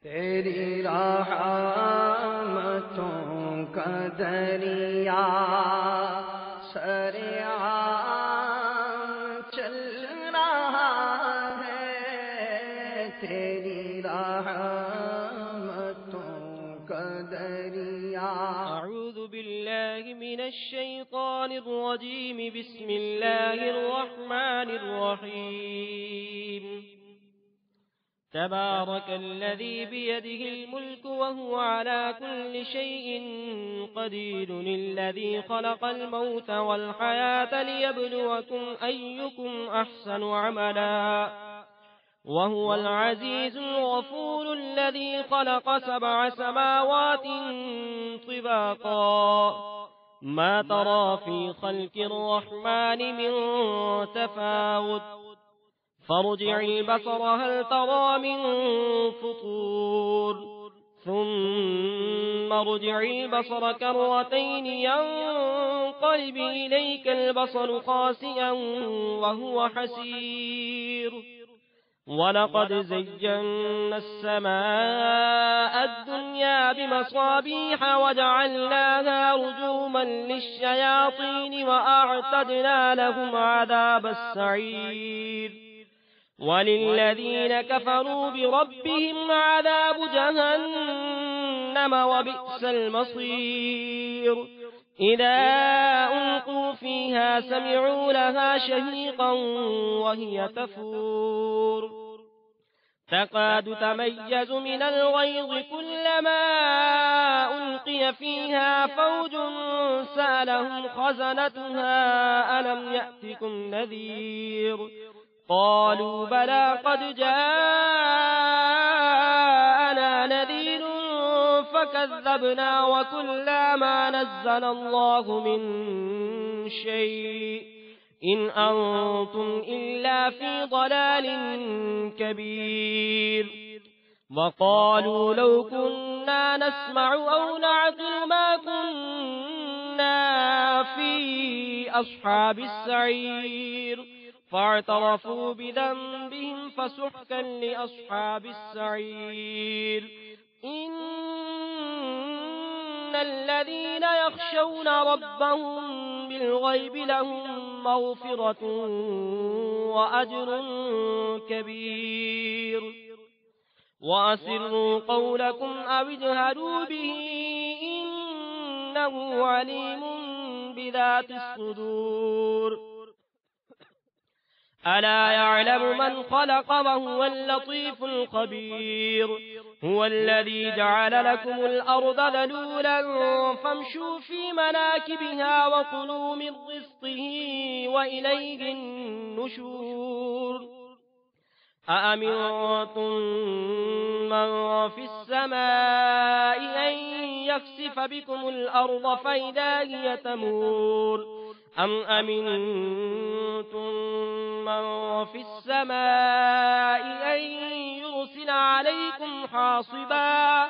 تیری رحمتوں کا دریا سریعان چل رہا ہے، تیری رحمتوں کا دریا۔ اعوذ باللہ من الشیطان الرجیم، بسم اللہ الرحمن الرحیم۔ تبارك الذي بيده الملك وهو على كل شيء قدير، الذي خلق الموت والحياة ليبلوكم أيكم أحسن عملا، وهو العزيز الغفور، الذي خلق 7 سماوات طباقا، ما ترى في خلق الرحمن من تفاوت، فارجع البصر هل ترى من فطور، ثم ارجع البصر كرتين ينقلب إليك البصر خاسئا وهو حسير، ولقد زينا السماء الدنيا بمصابيح وجعلناها رجوما للشياطين وأعتدنا لهم عذاب السعير، وللذين كفروا بربهم عذاب جهنم وبئس المصير، إذا ألقوا فيها سمعوا لها شهيقا وهي تفور، تكاد تميز من الغيظ، كلما ألقي فيها فوج سألهم خزنتها ألم يأتكم نذير، قالوا بلى قد جاءنا نذير فكذبنا وكلا ما نزل الله من شيء إن أنتم إلا في ضلال كبير، وقالوا لو كنا نسمع أو نعقل ما كنا في أصحاب السعير، فاعترفوا بذنبهم فسحقا لأصحاب السعير، إن الذين يخشون ربهم بالغيب لهم مغفرة وأجر كبير، وأسروا قولكم أو اجهروا به إنه عليم بذات الصدور، ألا يعلم من خلق وهو اللطيف الخبير، هو الذي جعل لكم الأرض ذلولا فامشوا في مناكبها وكلوا من رزقه وإليه النشور، أأمنتم من في السماء أن يخسف بكم الأرض فإذا هي تمور، أم أمنتم من في السماء أن يرسل عليكم حاصبا،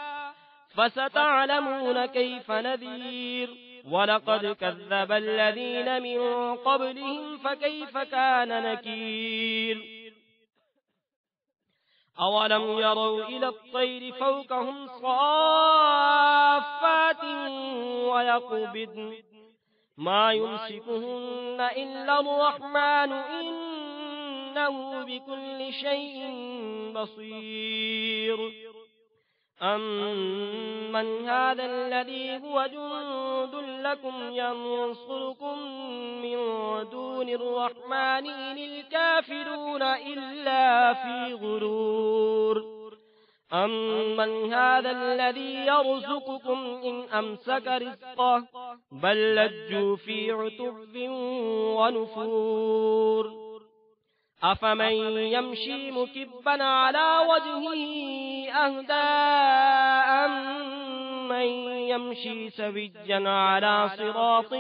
فستعلمون كيف نذير، ولقد كذب الذين من قبلهم فكيف كان نكير، أولم يروا إلى الطير فوقهم صافات ويقبضن ما يمسكهن إلا الرحمن إنه بكل شيء بصير، أمن هذا الذي هو جند لكم ينصركم من دون الرحمن إن الكافرون إلا في غرور، أمن هذا الذي يرزقكم إن أمسك رزقه بل لجوا في عتب ونفور، أفمن يمشي مكبا على وجهه أهدى أمن يمشي سويا على صراط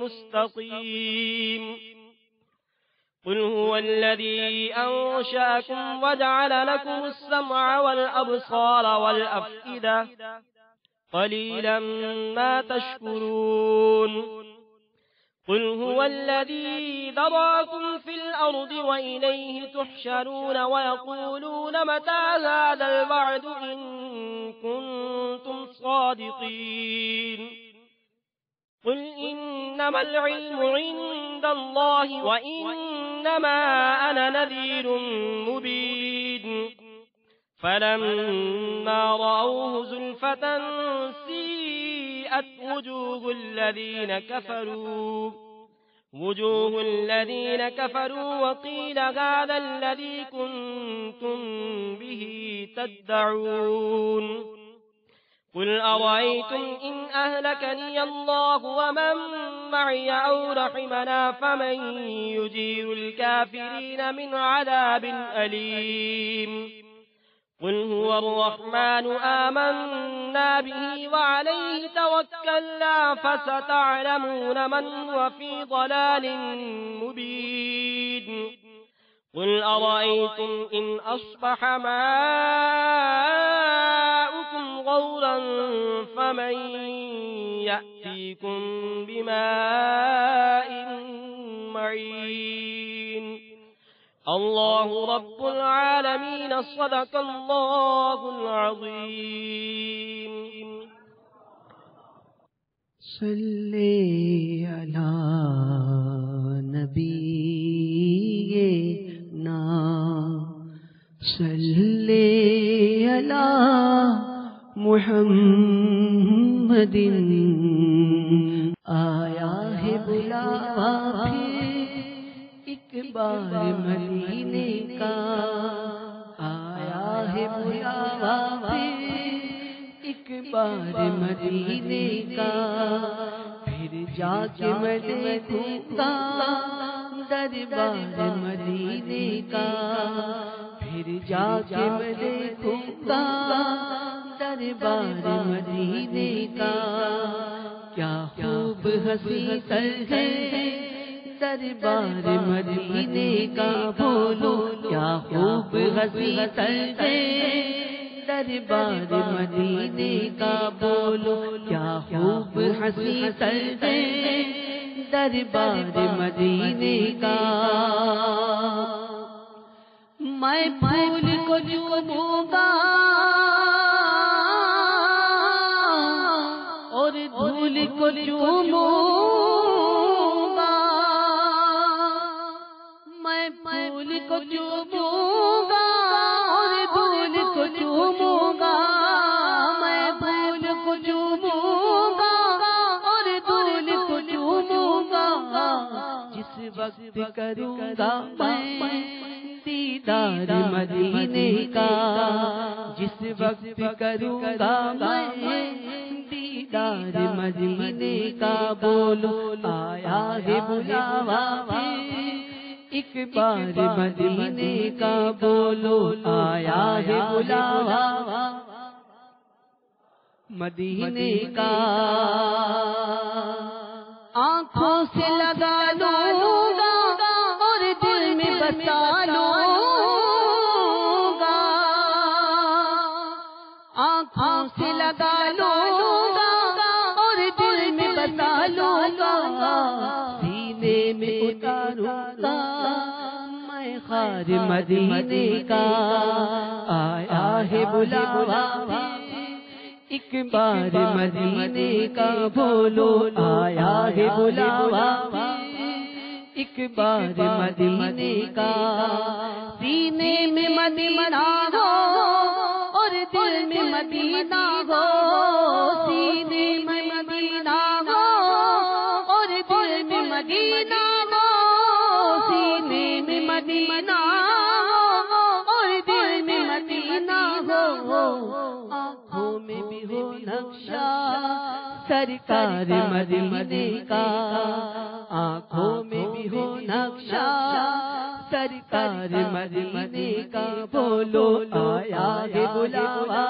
مستقيم، قل هو الذي أنشأكم وجعل لكم السمع والأبصار والأفئدة قليلا ما تشكرون، قل هو الذي ذراكم في الأرض وإليه تحشرون ويقولون متى هذا الوعد إن كنتم صادقين قل إنما العلم عند الله وإنما أنا نذير مبين فلما رأوه زلفة سيئت وجوه الذين كفروا وقيل هذا الذي كنتم به تدعون قل أرأيتم إن أهلكني الله ومن معي أو رحمنا فمن يجير الكافرين من عذاب أليم قل هو الرحمن آمنا به وعليه توكلنا فستعلمون من هو في ضلال مبين قل أرأيتم إن أصبح ماؤكم غورا فمن يأتيكم بماء معين الله رب العالمين صدق الله العظيم صلی علی نبینا صلی علی محمد آیا ہے بلاوا ایک بار مدینے کا آیا ہے بلاوا ایک بار مدینے کا پھر جا کے میں دیکھوں گا دربار مدینے کا پھر جا کے میں دیکھوں گا دربار مدینے کا کیا خوب ہنسی سر ہے دربار مدینے کا بولو کیا خوب ہنسی سر ہے دربار مدینے کا بولو کیا خوب ہنسی سر ہے دربار مدینے کا میں پھول کو چوموں گا اور دھول کو چوموں گا میں پھول کو چوموں گا اور دھول کو چوموں گا میں پھول کو چوموں گا اور دھول کو چوموں گا جس وقت کروں گا میں دیدار مدینے کا جس وقت کروں گا میں دیدار مدینے کا بولو آیا ہے بلاوا ایک بار مدینے کا بولو آیا ہے بلاوا مدینے کا آنکھوں سے لگا لوں گا اور دل میں بسا لوں گا آنکھوں سے لگا لوں گا اور دل میں بسا لوں گا سینے میں اتاروں گا میں خار مدینے کا آیا ہے بلاوا ایک بار مدینے کا بولو آیا ہے بلاوا ایک بار مدینے کا سینے میں مدینہ ہو اور دل میں مدینہ ہو سینے میں مدینہ ہو اور دل میں مدینہ ہو سینے میں مدینہ ہو اور دل میں مدینہ ہو آنکھوں میں بھی ہو نقشہ سرکار مدینے کا آنکھوں میں بھی ہو نقشہ سرکار مدینے کا بولو آیا ہے بلاوا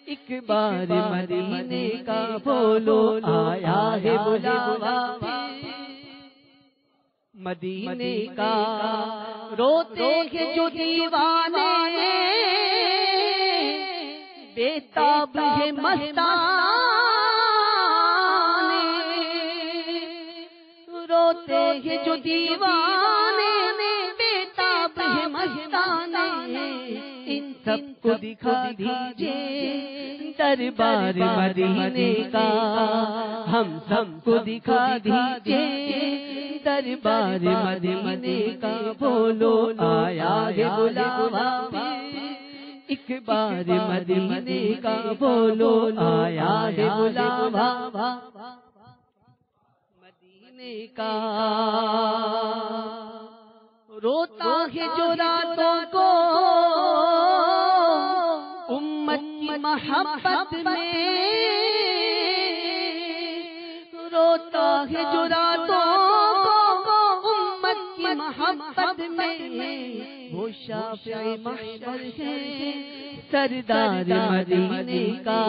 ایک بار مدینے کا بولو آیا ہے بلاوا مدینے کا روتے ہیں جو دیوانے بےتاب ہے مستانے جو دیوانے بےتاب ہے مستانے، ان سب کو دکھا دیجئے دربار مدینے کا، ہم سب کو دکھا دیجئے دربار مدینے کا، بولو آیا ہے بلاوا ایک بار مدینے کا، بولو آیا ہے بلاوا مدینے کا۔ روتا ہے جو راتوں کو امت کی محبت میں، روتا ہے جو راتوں کو امت کی محبت میں، وہ شافع محشر ہے سردار مدینے کا،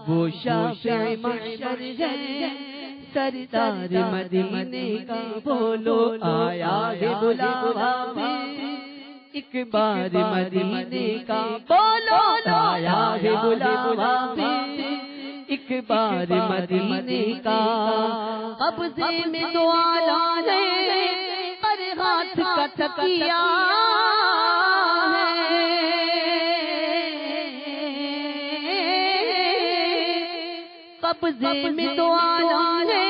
وہ شافع محشر ہے سردار مدینے کا، بولو آیا ہے بلاوا ایک بار مدینے کا، بولو آیا ہے بلاوا ایک بار مدینے کا۔ قبضے میں دو عالم ہے پر ہاتھ کا تکیہ ہے، قبضے میں دو عالم ہے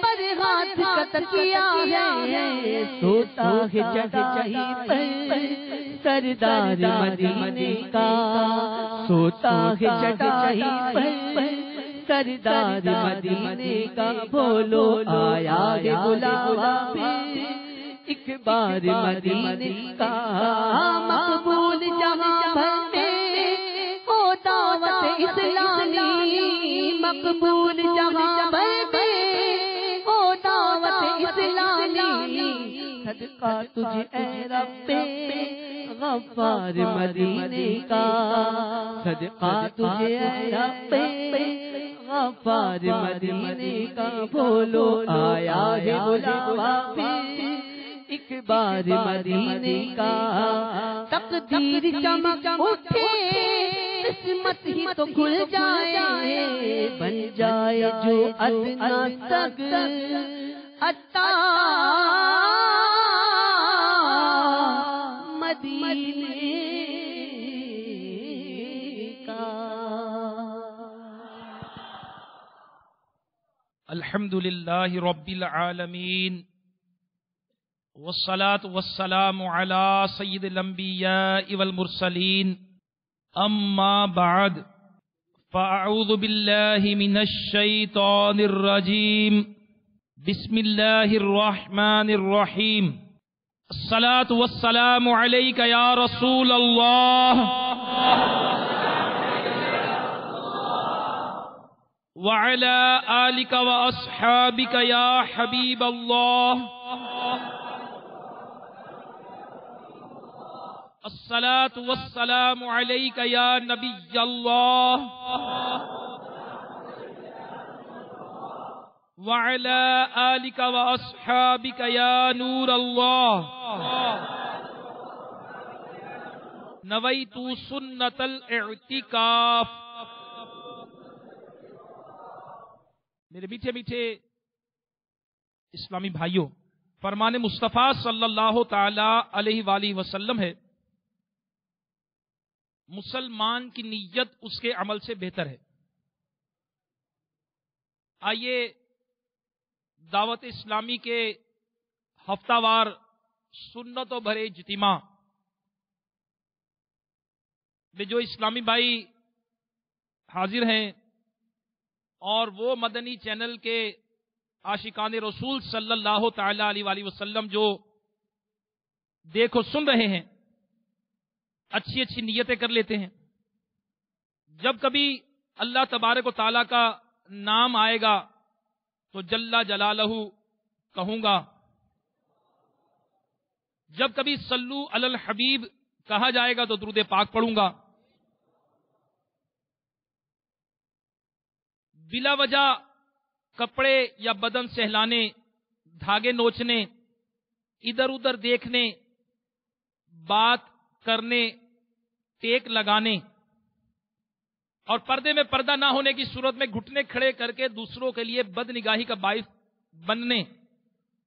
پر ہاتھ کا تکیہ ہے، سوتا ہے چٹائی پر سردار مدینے کا، سوتا ہے چٹائی پر سردار مدینے کا، بولو آیا ہے بلاوا ایک بار مدینے کا۔ مقبول جہاں بھر میں ہو دعوت اسلامی، مقبول جہاں بھر میں ہو دعوت اسلامی، صدقہ تجھے اے رب غفار مدینے کا، صدقہ تجھے اے رب غفار مدینے کا، بولو آیا ہے بلاوا ایک بار مدینے کا۔ تقدیر چمک اٹھے قسمت ہی تو کھل جائے، بن جائے جو ادنا تک عطا مدینے کا۔ الحمدللہ رب العالمین، والصلاة والسلام على سید الانبیاء والمرسلین، اما بعد فاعوذ باللہ من الشیطان الرجیم، بسم اللہ الرحمن الرحیم، الصلاة والسلام علیک یا رسول اللہ وعلى آلك وأصحابك يا حبيب الله، الصلاة والسلام عليك يا نبي الله وعلى آلك وأصحابك يا نور الله، نويت سنة الاعتكاف۔ میرے میٹھے میٹھے اسلامی بھائیوں، فرمان مصطفیٰ صلی اللہ تعالی علیہ وآلہ وسلم ہے، مسلمان کی نیت اس کے عمل سے بہتر ہے۔ آئیے دعوت اسلامی کے ہفتہ وار سنتوں بھرے اجتماع میں جو اسلامی بھائی حاضر ہیں اور وہ مدنی چینل کے عاشقان رسول صلی اللہ تعالی علیہ وآلہ وسلم جو دیکھو سن رہے ہیں، اچھی اچھی نیتیں کر لیتے ہیں۔ جب کبھی اللہ تبارک و تعالیٰ کا نام آئے گا تو جل جلالہ کہوں گا، جب کبھی صلو علی الحبیب کہا جائے گا تو درود پاک پڑھوں گا۔ بلا وجہ کپڑے یا بدن سہلانے، دھاگے نوچنے، ادھر ادھر دیکھنے، بات کرنے، ٹیک لگانے اور پردے میں پردہ نہ ہونے کی صورت میں گھٹنے کھڑے کر کے دوسروں کے لیے بد نگاہی کا باعث بننے،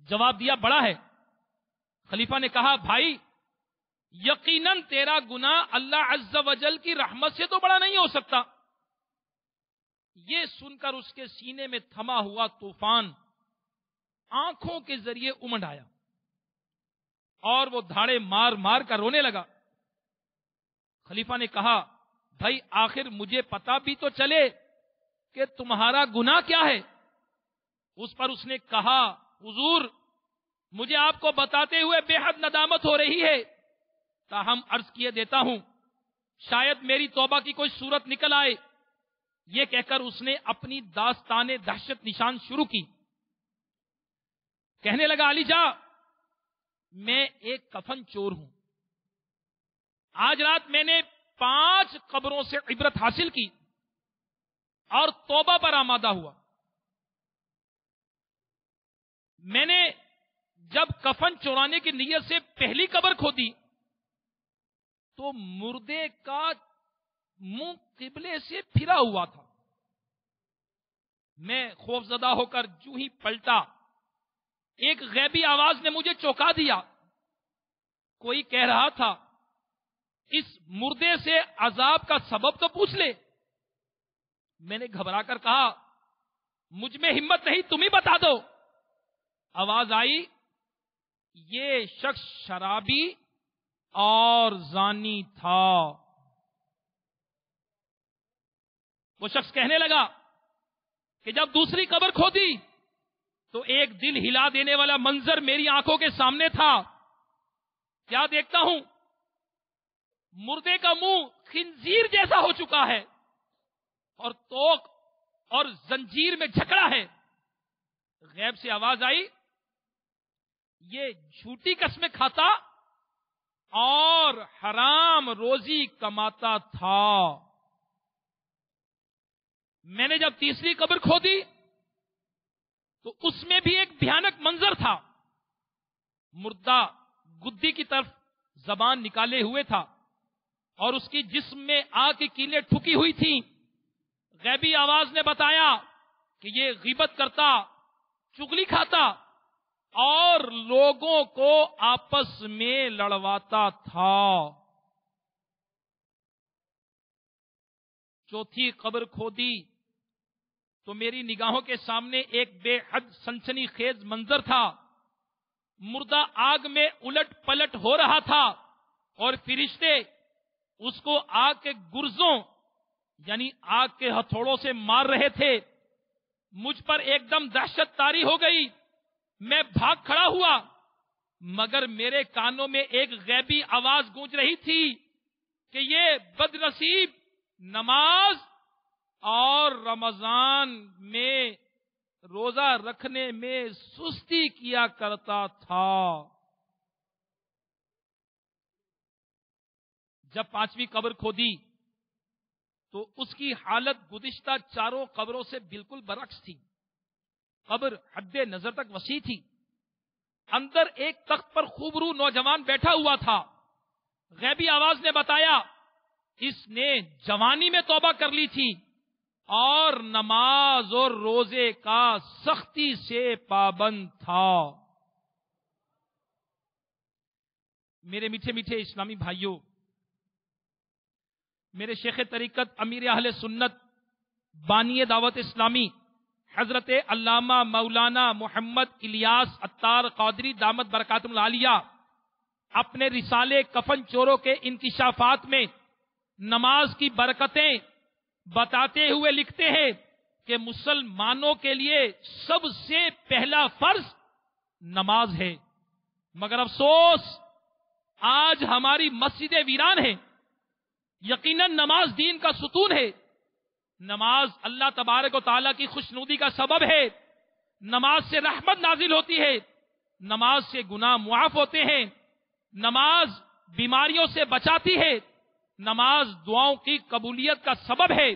جواب دیا بڑا ہے۔ خلیفہ نے کہا بھائی یقیناً تیرا گناہ اللہ عز و جل کی رحمت سے تو بڑا نہیں ہو سکتا۔ یہ سن کر اس کے سینے میں تھما ہوا طوفان آنکھوں کے ذریعے امنڈ آیا اور وہ دھاڑے مار مار کر رونے لگا۔ خلیفہ نے کہا بھائی آخر مجھے پتا بھی تو چلے کہ تمہارا گناہ کیا ہے۔ اس پر اس نے کہا حضور مجھے آپ کو بتاتے ہوئے بے حد ندامت ہو رہی ہے، تاہم عرض کیے دیتا ہوں شاید میری توبہ کی کوئی صورت نکل آئے۔ یہ کہہ کر اس نے اپنی داستان دہشت نشان شروع کی۔ کہنے لگا علی جا میں ایک کفن چور ہوں، آج رات میں نے 5 قبروں سے عبرت حاصل کی اور توبہ پر آمادہ ہوا۔ میں نے جب کفن چورانے کی نیت سے پہلی قبر کھودی تو مردے کا منہ قبلے سے پھرا ہوا تھا۔ میں خوفزدہ ہو کر جو ہی پلٹا ایک غیبی آواز نے مجھے چونکا دیا۔ کوئی کہہ رہا تھا اس مردے سے عذاب کا سبب تو پوچھ لے۔ میں نے گھبرا کر کہا مجھ میں ہمت نہیں، تم ہی بتا دو۔ آواز آئی یہ شخص شرابی اور زانی تھا۔ وہ شخص کہنے لگا کہ جب دوسری قبر کھودی تو ایک دل ہلا دینے والا منظر میری آنکھوں کے سامنے تھا۔ کیا دیکھتا ہوں مردے کا منہ خنزیر جیسا ہو چکا ہے اور توق اور زنجیر میں جھکڑا ہے۔ غیب سے آواز آئی یہ جھوٹی قسمیں کھاتا اور حرام روزی کماتا تھا۔ میں نے جب تیسری قبر کھودی تو اس میں بھی ایک بھیانک منظر تھا۔ مردہ گدی کی طرف زبان نکالے ہوئے تھا اور اس کی جسم میں آگ کی کیلیں ٹھکی ہوئی تھیں۔ غیبی آواز نے بتایا کہ یہ غیبت کرتا، چغلی کھاتا اور لوگوں کو آپس میں لڑواتا تھا۔ چوتھی قبر کھودی تو میری نگاہوں کے سامنے ایک بے حد سنسنی خیز منظر تھا۔ مردہ آگ میں الٹ پلٹ ہو رہا تھا اور فرشتے اس کو آگ کے گرزوں یعنی آگ کے ہتھوڑوں سے مار رہے تھے۔ مجھ پر ایک دم دہشت طاری ہو گئی۔ میں بھاگ کھڑا ہوا مگر میرے کانوں میں ایک غیبی آواز گونج رہی تھی کہ یہ بد نصیب نماز اور رمضان میں روزہ رکھنے میں سستی کیا کرتا تھا۔ جب 5ویں قبر کھودی تو اس کی حالت گزشتہ 4 قبروں سے بالکل برعکس تھی۔ قبر حد نظر تک وسیع تھی۔ اندر ایک تخت پر خوبرو نوجوان بیٹھا ہوا تھا۔ غیبی آواز نے بتایا اس نے جوانی میں توبہ کر لی تھی اور نماز اور روزے کا سختی سے پابند تھا۔ میرے میٹھے میٹھے اسلامی بھائیوں، میرے شیخ طریقت امیر اہل سنت بانی دعوت اسلامی حضرت علامہ مولانا محمد الیاس عطار قادری دامت برکاتہم العالیہ اپنے رسالے کفن چوروں کے انکشافات میں نماز کی برکتیں بتاتے ہوئے لکھتے ہیں کہ مسلمانوں کے لیے سب سے پہلا فرض نماز ہے، مگر افسوس آج ہماری مسجدیں ویران ہیں۔ یقیناً نماز دین کا ستون ہے، نماز اللہ تبارک و تعالیٰ کی خوشنودی کا سبب ہے، نماز سے رحمت نازل ہوتی ہے، نماز سے گناہ معاف ہوتے ہیں، نماز بیماریوں سے بچاتی ہے، نماز دعاؤں کی قبولیت کا سبب ہے،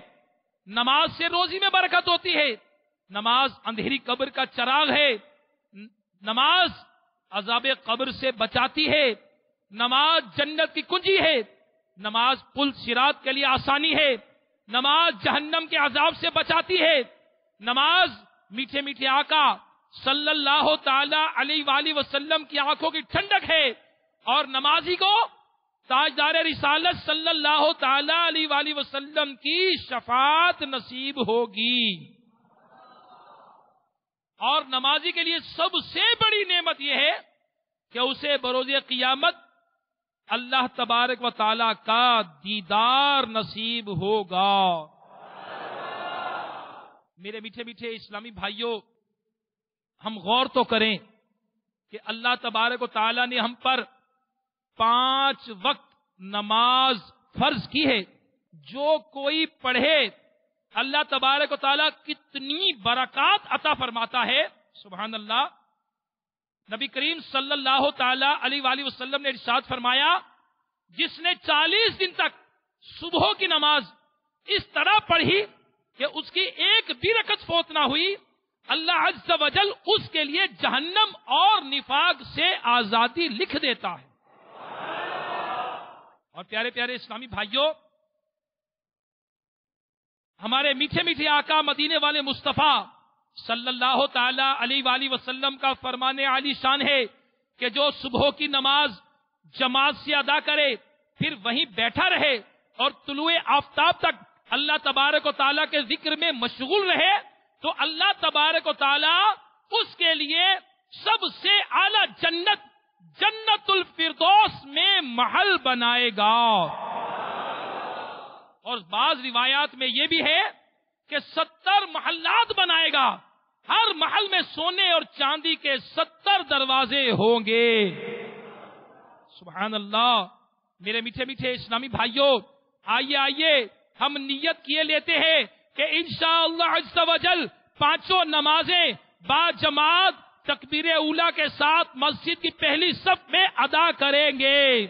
نماز سے روزی میں برکت ہوتی ہے، نماز اندھیری قبر کا چراغ ہے، نماز عذاب قبر سے بچاتی ہے، نماز جنت کی کنجی ہے، نماز پل صراط کے لیے آسانی ہے، نماز جہنم کے عذاب سے بچاتی ہے، نماز میٹھے میٹھے آقا صلی اللہ تعالی علیہ وآلہ وسلم کی آنکھوں کی ٹھنڈک ہے، اور نمازی کو تاجدار رسالت صلی اللہ تعالی علیہ وآلہ وسلم کی شفاعت نصیب ہوگی۔ اور نمازی کے لیے سب سے بڑی نعمت یہ ہے کہ اسے بروز قیامت اللہ تبارک و تعالی کا دیدار نصیب ہوگا۔ میرے میٹھے میٹھے اسلامی بھائیوں، ہم غور تو کریں کہ اللہ تبارک و تعالی نے ہم پر 5 وقت نماز فرض کی ہے۔ جو کوئی پڑھے اللہ تبارک و تعالی کتنی برکات عطا فرماتا ہے، سبحان اللہ۔ نبی کریم صلی اللہ تعالی علیہ وآلہ وسلم نے ارشاد فرمایا، جس نے 40 دن تک صبح کی نماز اس طرح پڑھی کہ اس کی ایک بھی رکعت فوت نہ ہوئی، اللہ عز و جل اس کے لیے جہنم اور نفاق سے آزادی لکھ دیتا ہے۔ اور پیارے پیارے اسلامی بھائیوں، ہمارے میٹھے میٹھے آقا مدینے والے مصطفیٰ صلی اللہ تعالی علیہ وآلہ وسلم کا فرمان عالی شان ہے کہ جو صبح کی نماز جماعت سے ادا کرے، پھر وہیں بیٹھا رہے اور طلوع آفتاب تک اللہ تبارک و تعالیٰ کے ذکر میں مشغول رہے، تو اللہ تبارک و تعالیٰ اس کے لیے سب سے اعلیٰ جنت، جنت الفردوس میں محل بنائے گا۔ اور بعض روایات میں یہ بھی ہے کہ 70 محلات بنائے گا، ہر محل میں سونے اور چاندی کے 70 دروازے ہوں گے۔ سبحان اللہ۔ میرے میٹھے میٹھے اسلامی بھائیوں، آئیے ہم نیت کیے لیتے ہیں کہ انشاءاللہ عز و جل 5 نمازیں با جماعت تکبیر اولیٰ کے ساتھ مسجد کی پہلی صف میں ادا کریں گے۔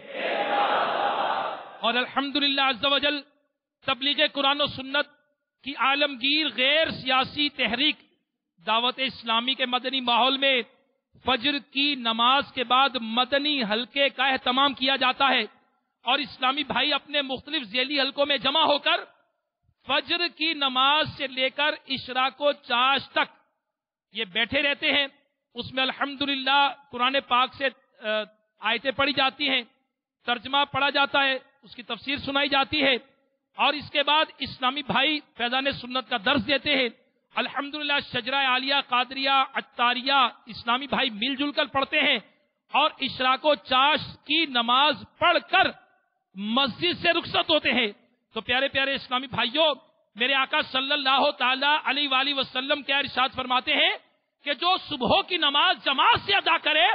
اور الحمدللہ عز و جل تبلیغ قرآن و سنت کی عالمگیر غیر سیاسی تحریک دعوت اسلامی کے مدنی ماحول میں فجر کی نماز کے بعد مدنی حلقے کا اہتمام کیا جاتا ہے، اور اسلامی بھائی اپنے مختلف ذیلی حلقوں میں جمع ہو کر فجر کی نماز سے لے کر اشراق و چاش تک یہ بیٹھے رہتے ہیں۔ اس میں الحمدللہ قرآن پاک سے آیتیں پڑھی جاتی ہیں، ترجمہ پڑھا جاتا ہے، اس کی تفسیر سنائی جاتی ہے، اور اس کے بعد اسلامی بھائی فیضان سنت کا درس دیتے ہیں۔ الحمدللہ شجرہ عالیہ، قادریہ، عطاریہ اسلامی بھائی مل جل کر پڑھتے ہیں، اور اشراق و چاش کی نماز پڑھ کر مسجد سے رخصت ہوتے ہیں۔ تو پیارے پیارے اسلامی بھائیوں، میرے آقا صلی اللہ تعالی علیہ وآلہ وسلم کیا ارشاد فرماتے ہیں کہ جو صبح کی نماز جماعت سے ادا کرے،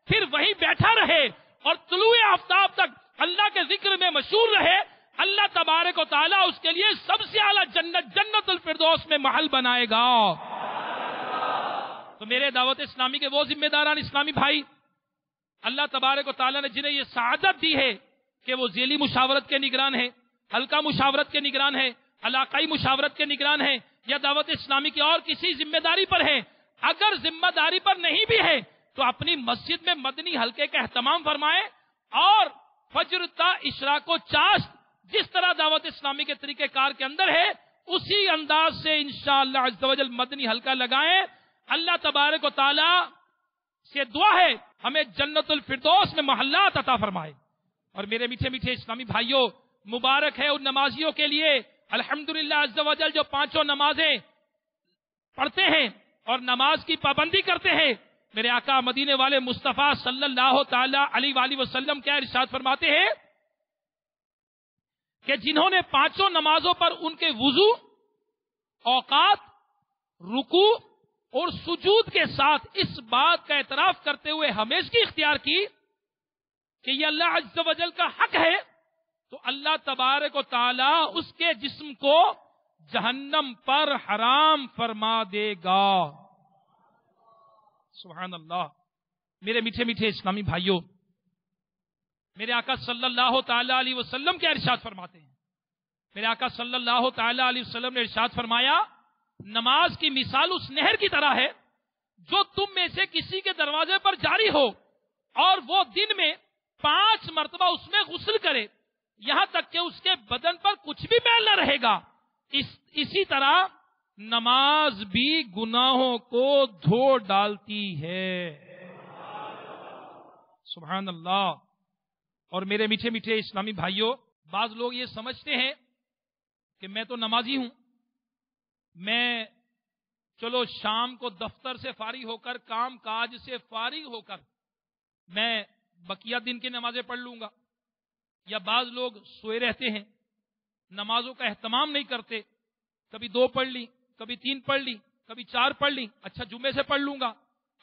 پھر وہیں بیٹھا رہے اور طلوع آفتاب تک اللہ کے ذکر میں مشغول رہے، اللہ تبارک و تعالیٰ اس کے لیے سب سے اعلیٰ جنت، جنت الفردوس میں محل بنائے گا۔ تو میرے دعوت اسلامی کے وہ ذمہ داران اسلامی بھائی، اللہ تبارک و تعالیٰ نے جنہیں یہ سعادت دی ہے کہ وہ ذیلی مشاورت کے نگران ہیں، حلقہ مشاورت کے نگران ہیں، علاقائی مشاورت کے نگران ہیں، یا دعوت اسلامی کی اور کسی ذمہ داری پر ہیں، اگر ذمہ داری پر نہیں بھی ہے تو اپنی مسجد میں مدنی حلقے کا اہتمام فرمائیں، اور فجر تا اشراق و چاش جس طرح دعوت اسلامی کے طریقہ کار کے اندر ہے، اسی انداز سے انشاءاللہ عز و جل مدنی حلقہ لگائیں۔ اللہ تبارک و تعالی سے دعا ہے ہمیں جنت الفردوس میں محلات عطا فرمائے۔ اور میرے میٹھے میٹھے اسلامی بھائیوں، مبارک ہے ان نمازیوں کے لیے الحمدللہ عز و جل جو 5 نمازیں پڑھتے ہیں اور نماز کی پابندی کرتے ہیں۔ میرے آقا مدینے والے مصطفیٰ صلی اللہ تعالی علیہ وآلہ وسلم کیا ارشاد فرماتے ہیں کہ جنہوں نے 5 نمازوں پر ان کے وضو، اوقات، رکوع اور سجود کے ساتھ اس بات کا اعتراف کرتے ہوئے ہمیشگی اختیار کی کہ یہ اللہ عز و جل کا حق ہے، تو اللہ تبارک و تعالی اس کے جسم کو جہنم پر حرام فرما دے گا۔ سبحان اللہ۔ میرے میٹھے میٹھے اسلامی بھائیوں، میرے آقا صلی اللہ تعالی علیہ وسلم کیا ارشاد فرماتے ہیں؟ میرے آقا صلی اللہ تعالی علیہ وسلم نے ارشاد فرمایا، نماز کی مثال اس نہر کی طرح ہے جو تم میں سے کسی کے دروازے پر جاری ہو اور وہ دن میں 5 مرتبہ اس میں غسل کرے، یہاں تک کہ اس کے بدن پر کچھ بھی میل نہ رہے گا۔ اسی طرح نماز بھی گناہوں کو دھو ڈالتی ہے۔ سبحان اللہ۔ اور میرے میٹھے میٹھے اسلامی بھائیوں، بعض لوگ یہ سمجھتے ہیں کہ میں تو نمازی ہوں، میں چلو شام کو دفتر سے فارغ ہو کر، کام کاج سے فارغ ہو کر میں بقیہ دن کی نمازیں پڑھ لوں گا۔ یا بعض لوگ سوئے رہتے ہیں، نمازوں کا اہتمام نہیں کرتے، کبھی 2 پڑھ لی، کبھی 3 پڑھ لی، کبھی 4 پڑھ لی، اچھا جمعے سے پڑھ لوں گا،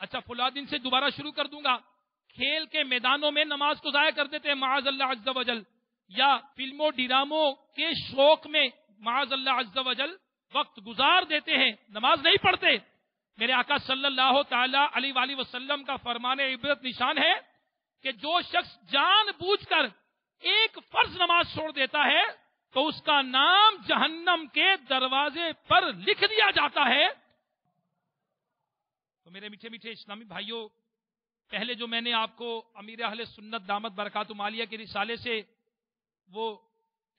اچھا فلاں دن سے دوبارہ شروع کر دوں گا۔ کھیل کے میدانوں میں نماز کو ضائع کر دیتے ہیں معاذ اللہ عز و جل، یا فلموں ڈراموں کے شوق میں معاذ اللہ عز و جل وقت گزار دیتے ہیں، نماز نہیں پڑھتے۔ میرے آقا صلی اللہ تعالی علیہ وآلہ وسلم کا فرمان عبرت نشان ہے کہ جو شخص جان بوجھ کر ایک فرض نماز چھوڑ دیتا ہے تو اس کا نام جہنم کے دروازے پر لکھ دیا جاتا ہے۔ تو میرے میٹھے میٹھے اسلامی بھائیوں، پہلے جو میں نے آپ کو امیر اہل سنت دامت برکاتہم عالیہ کے رسالے سے وہ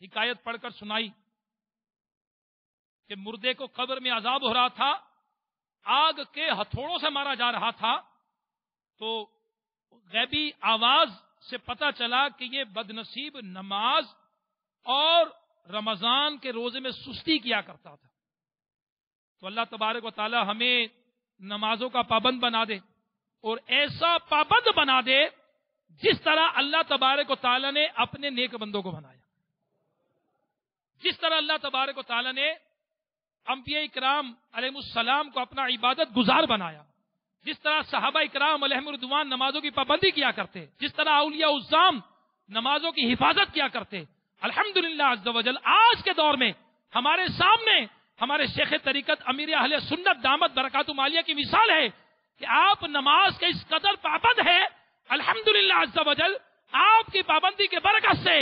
حکایت پڑھ کر سنائی کہ مردے کو قبر میں عذاب ہو رہا تھا، آگ کے ہتھوڑوں سے مارا جا رہا تھا، تو غیبی آواز سے پتا چلا کہ یہ بدنصیب نماز اور رمضان کے روزے میں سستی کیا کرتا تھا۔ تو اللہ تبارک و تعالی ہمیں نمازوں کا پابند بنا دے، اور ایسا پابند بنا دے جس طرح اللہ تبارک و تعالی نے اپنے نیک بندوں کو بنایا، جس طرح اللہ تبارک و تعالی نے انبیاء اکرام علیہ السلام کو اپنا عبادت گزار بنایا، جس طرح صحابہ اکرام علیہم الرضوان نمازوں کی پابندی کیا کرتے، جس طرح اولیاء الزام نمازوں کی حفاظت کیا کرتے۔ الحمدللہ عز و جل آج کے دور میں ہمارے سامنے ہمارے شیخ طریقت امیر اہل سنت دامت برکاتہم عالیہ کی مثال ہے کہ آپ نماز کے اس قدر پابند ہے۔ الحمدللہ عز و جل آپ کی پابندی کے برکت سے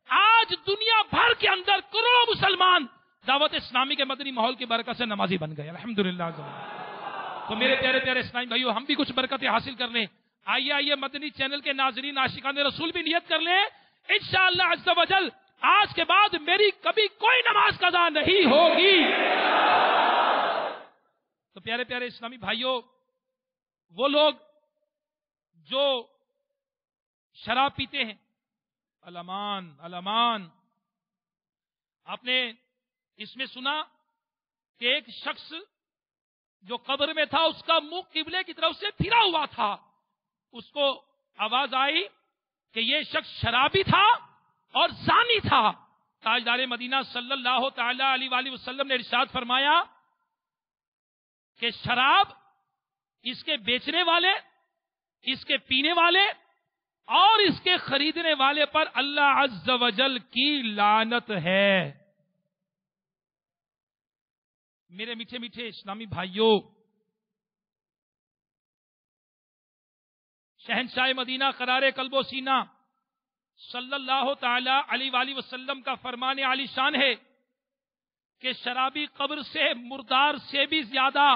آج دنیا بھر کے اندر کروڑوں مسلمان دعوت اسلامی کے مدنی ماحول کی برکت سے نمازی بن گئے۔ الحمدللہ عز و جل۔ تو میرے پیارے پیارے اسلامی بھائیو، ہم بھی کچھ برکتیں حاصل کر لیں۔ آئیے مدنی چینل کے ناظرین عاشقان رسول بھی نیت کر لیں، انشاءاللہ عز و جل آج کے بعد میری کبھی کوئی نماز قضا نہیں ہوگی۔ تو پیارے پیارے اسلامی بھائیو، وہ لوگ جو شراب پیتے ہیں، الامان الامان، آپ نے اس میں سنا کہ ایک شخص جو قبر میں تھا اس کا منہ قبلے کی طرف سے پھرا ہوا تھا، اس کو آواز آئی کہ یہ شخص شرابی تھا اور زانی تھا۔ تاجدار مدینہ صلی اللہ تعالی علیہ وآلہ وسلم نے ارشاد فرمایا کہ شراب، اس کے بیچنے والے، اس کے پینے والے اور اس کے خریدنے والے پر اللہ عز و جل کی لعنت ہے۔ میرے میٹھے میٹھے اسلامی بھائیوں، شہنشاہ مدینہ قرار قلب و سینہ صلی اللہ تعالی علیہ وآلہ وسلم کا فرمان عالی شان ہے کہ شرابی قبر سے مردار سے بھی زیادہ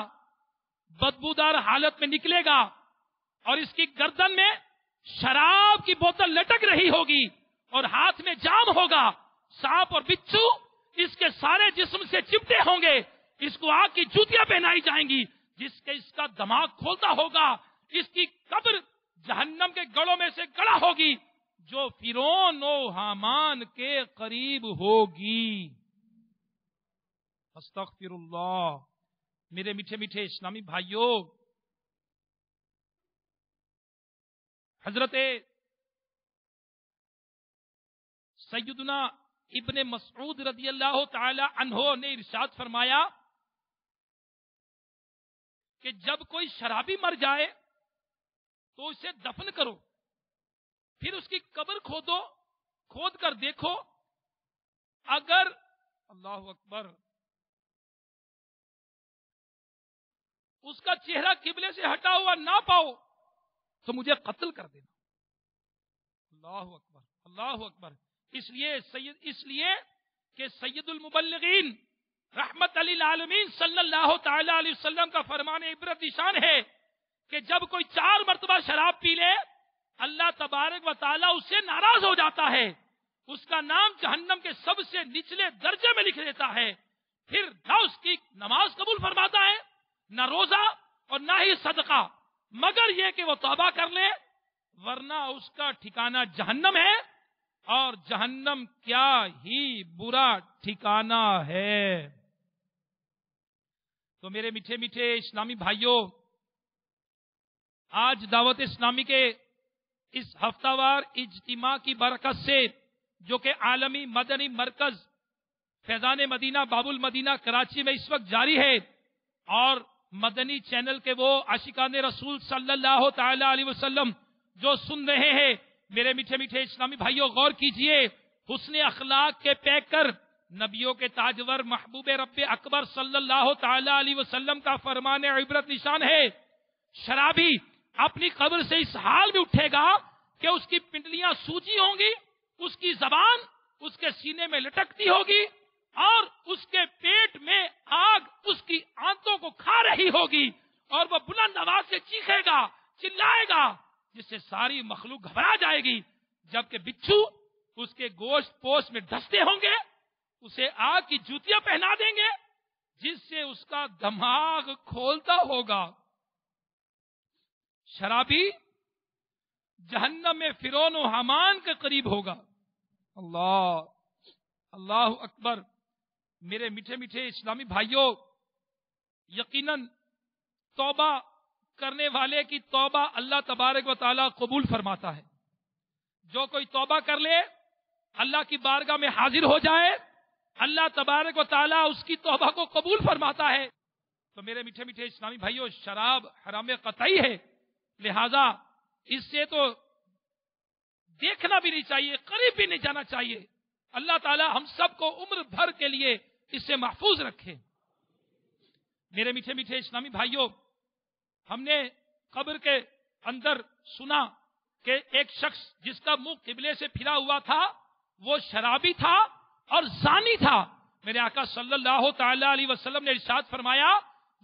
بدبودار حالت میں نکلے گا، اور اس کی گردن میں شراب کی بوتل لٹک رہی ہوگی اور ہاتھ میں جام ہوگا، سانپ اور بچھو اس کے سارے جسم سے چپٹے ہوں گے، اس کو آگ کی جوتیاں پہنائی جائیں گی، جس کے اس کا دماغ کھولتا ہوگا، اس کی قبر جہنم کے گڑوں میں سے گڑا ہوگی جو فرعون و حامان کے قریب ہوگی۔ استغفر اللہ۔ میرے میٹھے میٹھے اسلامی بھائیوں، حضرت سیدنا ابن مسعود رضی اللہ تعالی عنہ نے ارشاد فرمایا کہ جب کوئی شرابی مر جائے تو اسے دفن کرو، پھر اس کی قبر کھودو، کھود کر دیکھو، اگر اللہ اکبر اس کا چہرہ قبلے سے ہٹا ہوا نہ پاؤ تو مجھے قتل کر دینا۔ اللہ اکبر اللہ اکبر۔ اس لیے کہ سید المبلغین رحمت للعالمین صلی اللہ تعالی علیہ وسلم کا فرمان عبرت نشان ہے کہ جب کوئی 4 مرتبہ شراب پی لے، اللہ تبارک و تعالی اس سے ناراض ہو جاتا ہے، اس کا نام جہنم کے سب سے نچلے درجے میں لکھ دیتا ہے۔ پھر نہ اس کی نماز قبول فرماتا ہے، نہ روزہ اور نہ ہی صدقہ، مگر یہ کہ وہ توبہ کر لے، ورنہ اس کا ٹھکانہ جہنم ہے، اور جہنم کیا ہی برا ٹھکانہ ہے۔ تو میرے میٹھے میٹھے اسلامی بھائیوں، آج دعوت اسلامی کے اس ہفتہ وار اجتماع کی برکت سے، جو کہ عالمی مدنی مرکز فیضان مدینہ باب المدینہ کراچی میں اس وقت جاری ہے، اور مدنی چینل کے وہ عاشقان رسول صلی اللہ تعالی علیہ وسلم جو سن رہے ہیں، میرے میٹھے میٹھے اسلامی بھائیوں غور کیجئے، حسن اخلاق کے پیکر نبیوں کے تاجور محبوب رب اکبر صلی اللہ تعالی علیہ وسلم کا فرمان عبرت نشان ہے۔ شرابی اپنی قبر سے اس حال میں اٹھے گا کہ اس کی پنڈلیاں سوجی ہوں گی، اس کی زبان اس کے سینے میں لٹکتی ہوگی، اور اس کے پیٹ میں آگ اس کی آنتوں کو کھا رہی ہوگی، اور وہ بلند آواز سے چیخے گا، چلائے گا، جس سے ساری مخلوق گھبرا جائے گی، جبکہ بچھو اس کے گوشت پوش میں ڈستے ہوں گے، اسے آگ کی جوتیاں پہنا دیں گے، جس سے اس کا دماغ کھولتا ہوگا۔ شرابی جہنم میں فرعون و حامان کے قریب ہوگا۔ اللہ اکبر۔ میرے میٹھے میٹھے اسلامی بھائیوں، یقیناً توبہ کرنے والے کی توبہ اللہ تبارک و تعالی قبول فرماتا ہے۔ جو کوئی توبہ کر لے، اللہ کی بارگاہ میں حاضر ہو جائے، اللہ تبارک و تعالی اس کی توبہ کو قبول فرماتا ہے۔ تو میرے میٹھے میٹھے اسلامی بھائیوں، شراب حرام قطعی ہے، لہذا اس سے تو دیکھنا بھی نہیں چاہیے، قریب بھی نہیں جانا چاہیے۔ اللہ تعالی ہم سب کو عمر بھر کے لیے اس سے محفوظ رکھے۔ میرے میٹھے میٹھے اسلامی بھائیوں، ہم نے قبر کے اندر سنا کہ ایک شخص جس کا منہ قبلے سے پھرا ہوا تھا، وہ شرابی تھا اور زانی تھا۔ میرے آقا صلی اللہ تعالی علیہ وسلم نے ارشاد فرمایا،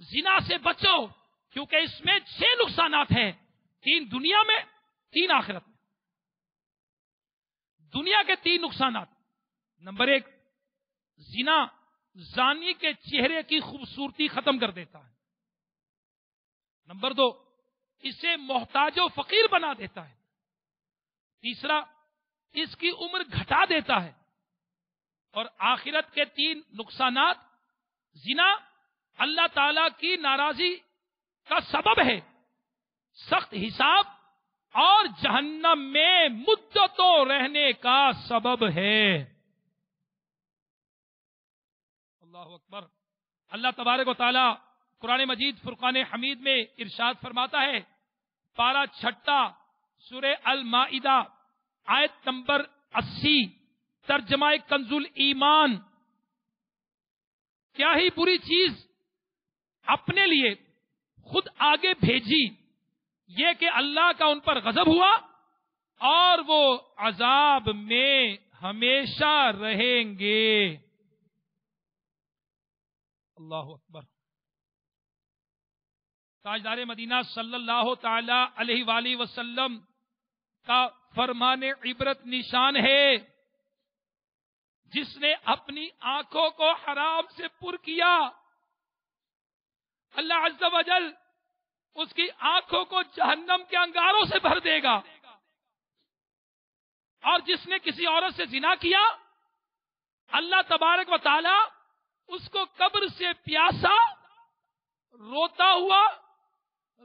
زنا سے بچو، کیونکہ اس میں 6 نقصانات ہیں، 3 دنیا میں، 3 آخرت میں۔ دنیا کے 3 نقصانات: نمبر 1، زنا زانی کے چہرے کی خوبصورتی ختم کر دیتا ہے۔ نمبر 2، اسے محتاج و فقیر بنا دیتا ہے۔ تیسرا، اس کی عمر گھٹا دیتا ہے۔ اور آخرت کے 3 نقصانات: زنا اللہ تعالی کی ناراضی کا سبب ہے، سخت حساب اور جہنم میں مدتوں رہنے کا سبب ہے۔ اللہ اکبر۔ اللہ تبارک و تعالی قرآن مجید فرقان حمید میں ارشاد فرماتا ہے، پارہ 6 سورہ المائدہ آیت نمبر 80، ترجمہ کنز الایمان، کیا ہی بری چیز اپنے لیے خود آگے بھیجی، یہ کہ اللہ کا ان پر غضب ہوا اور وہ عذاب میں ہمیشہ رہیں گے۔ اللہ اکبر۔ تاجدار مدینہ صلی اللہ تعالی علیہ وآلہ وسلم کا فرمان عبرت نشان ہے، جس نے اپنی آنکھوں کو حرام سے پر کیا، اللہ عز و جل اس کی آنکھوں کو جہنم کے انگاروں سے بھر دے گا۔ اور جس نے کسی عورت سے زنا کیا، اللہ تبارک و تعالی اس کو قبر سے پیاسا، روتا ہوا،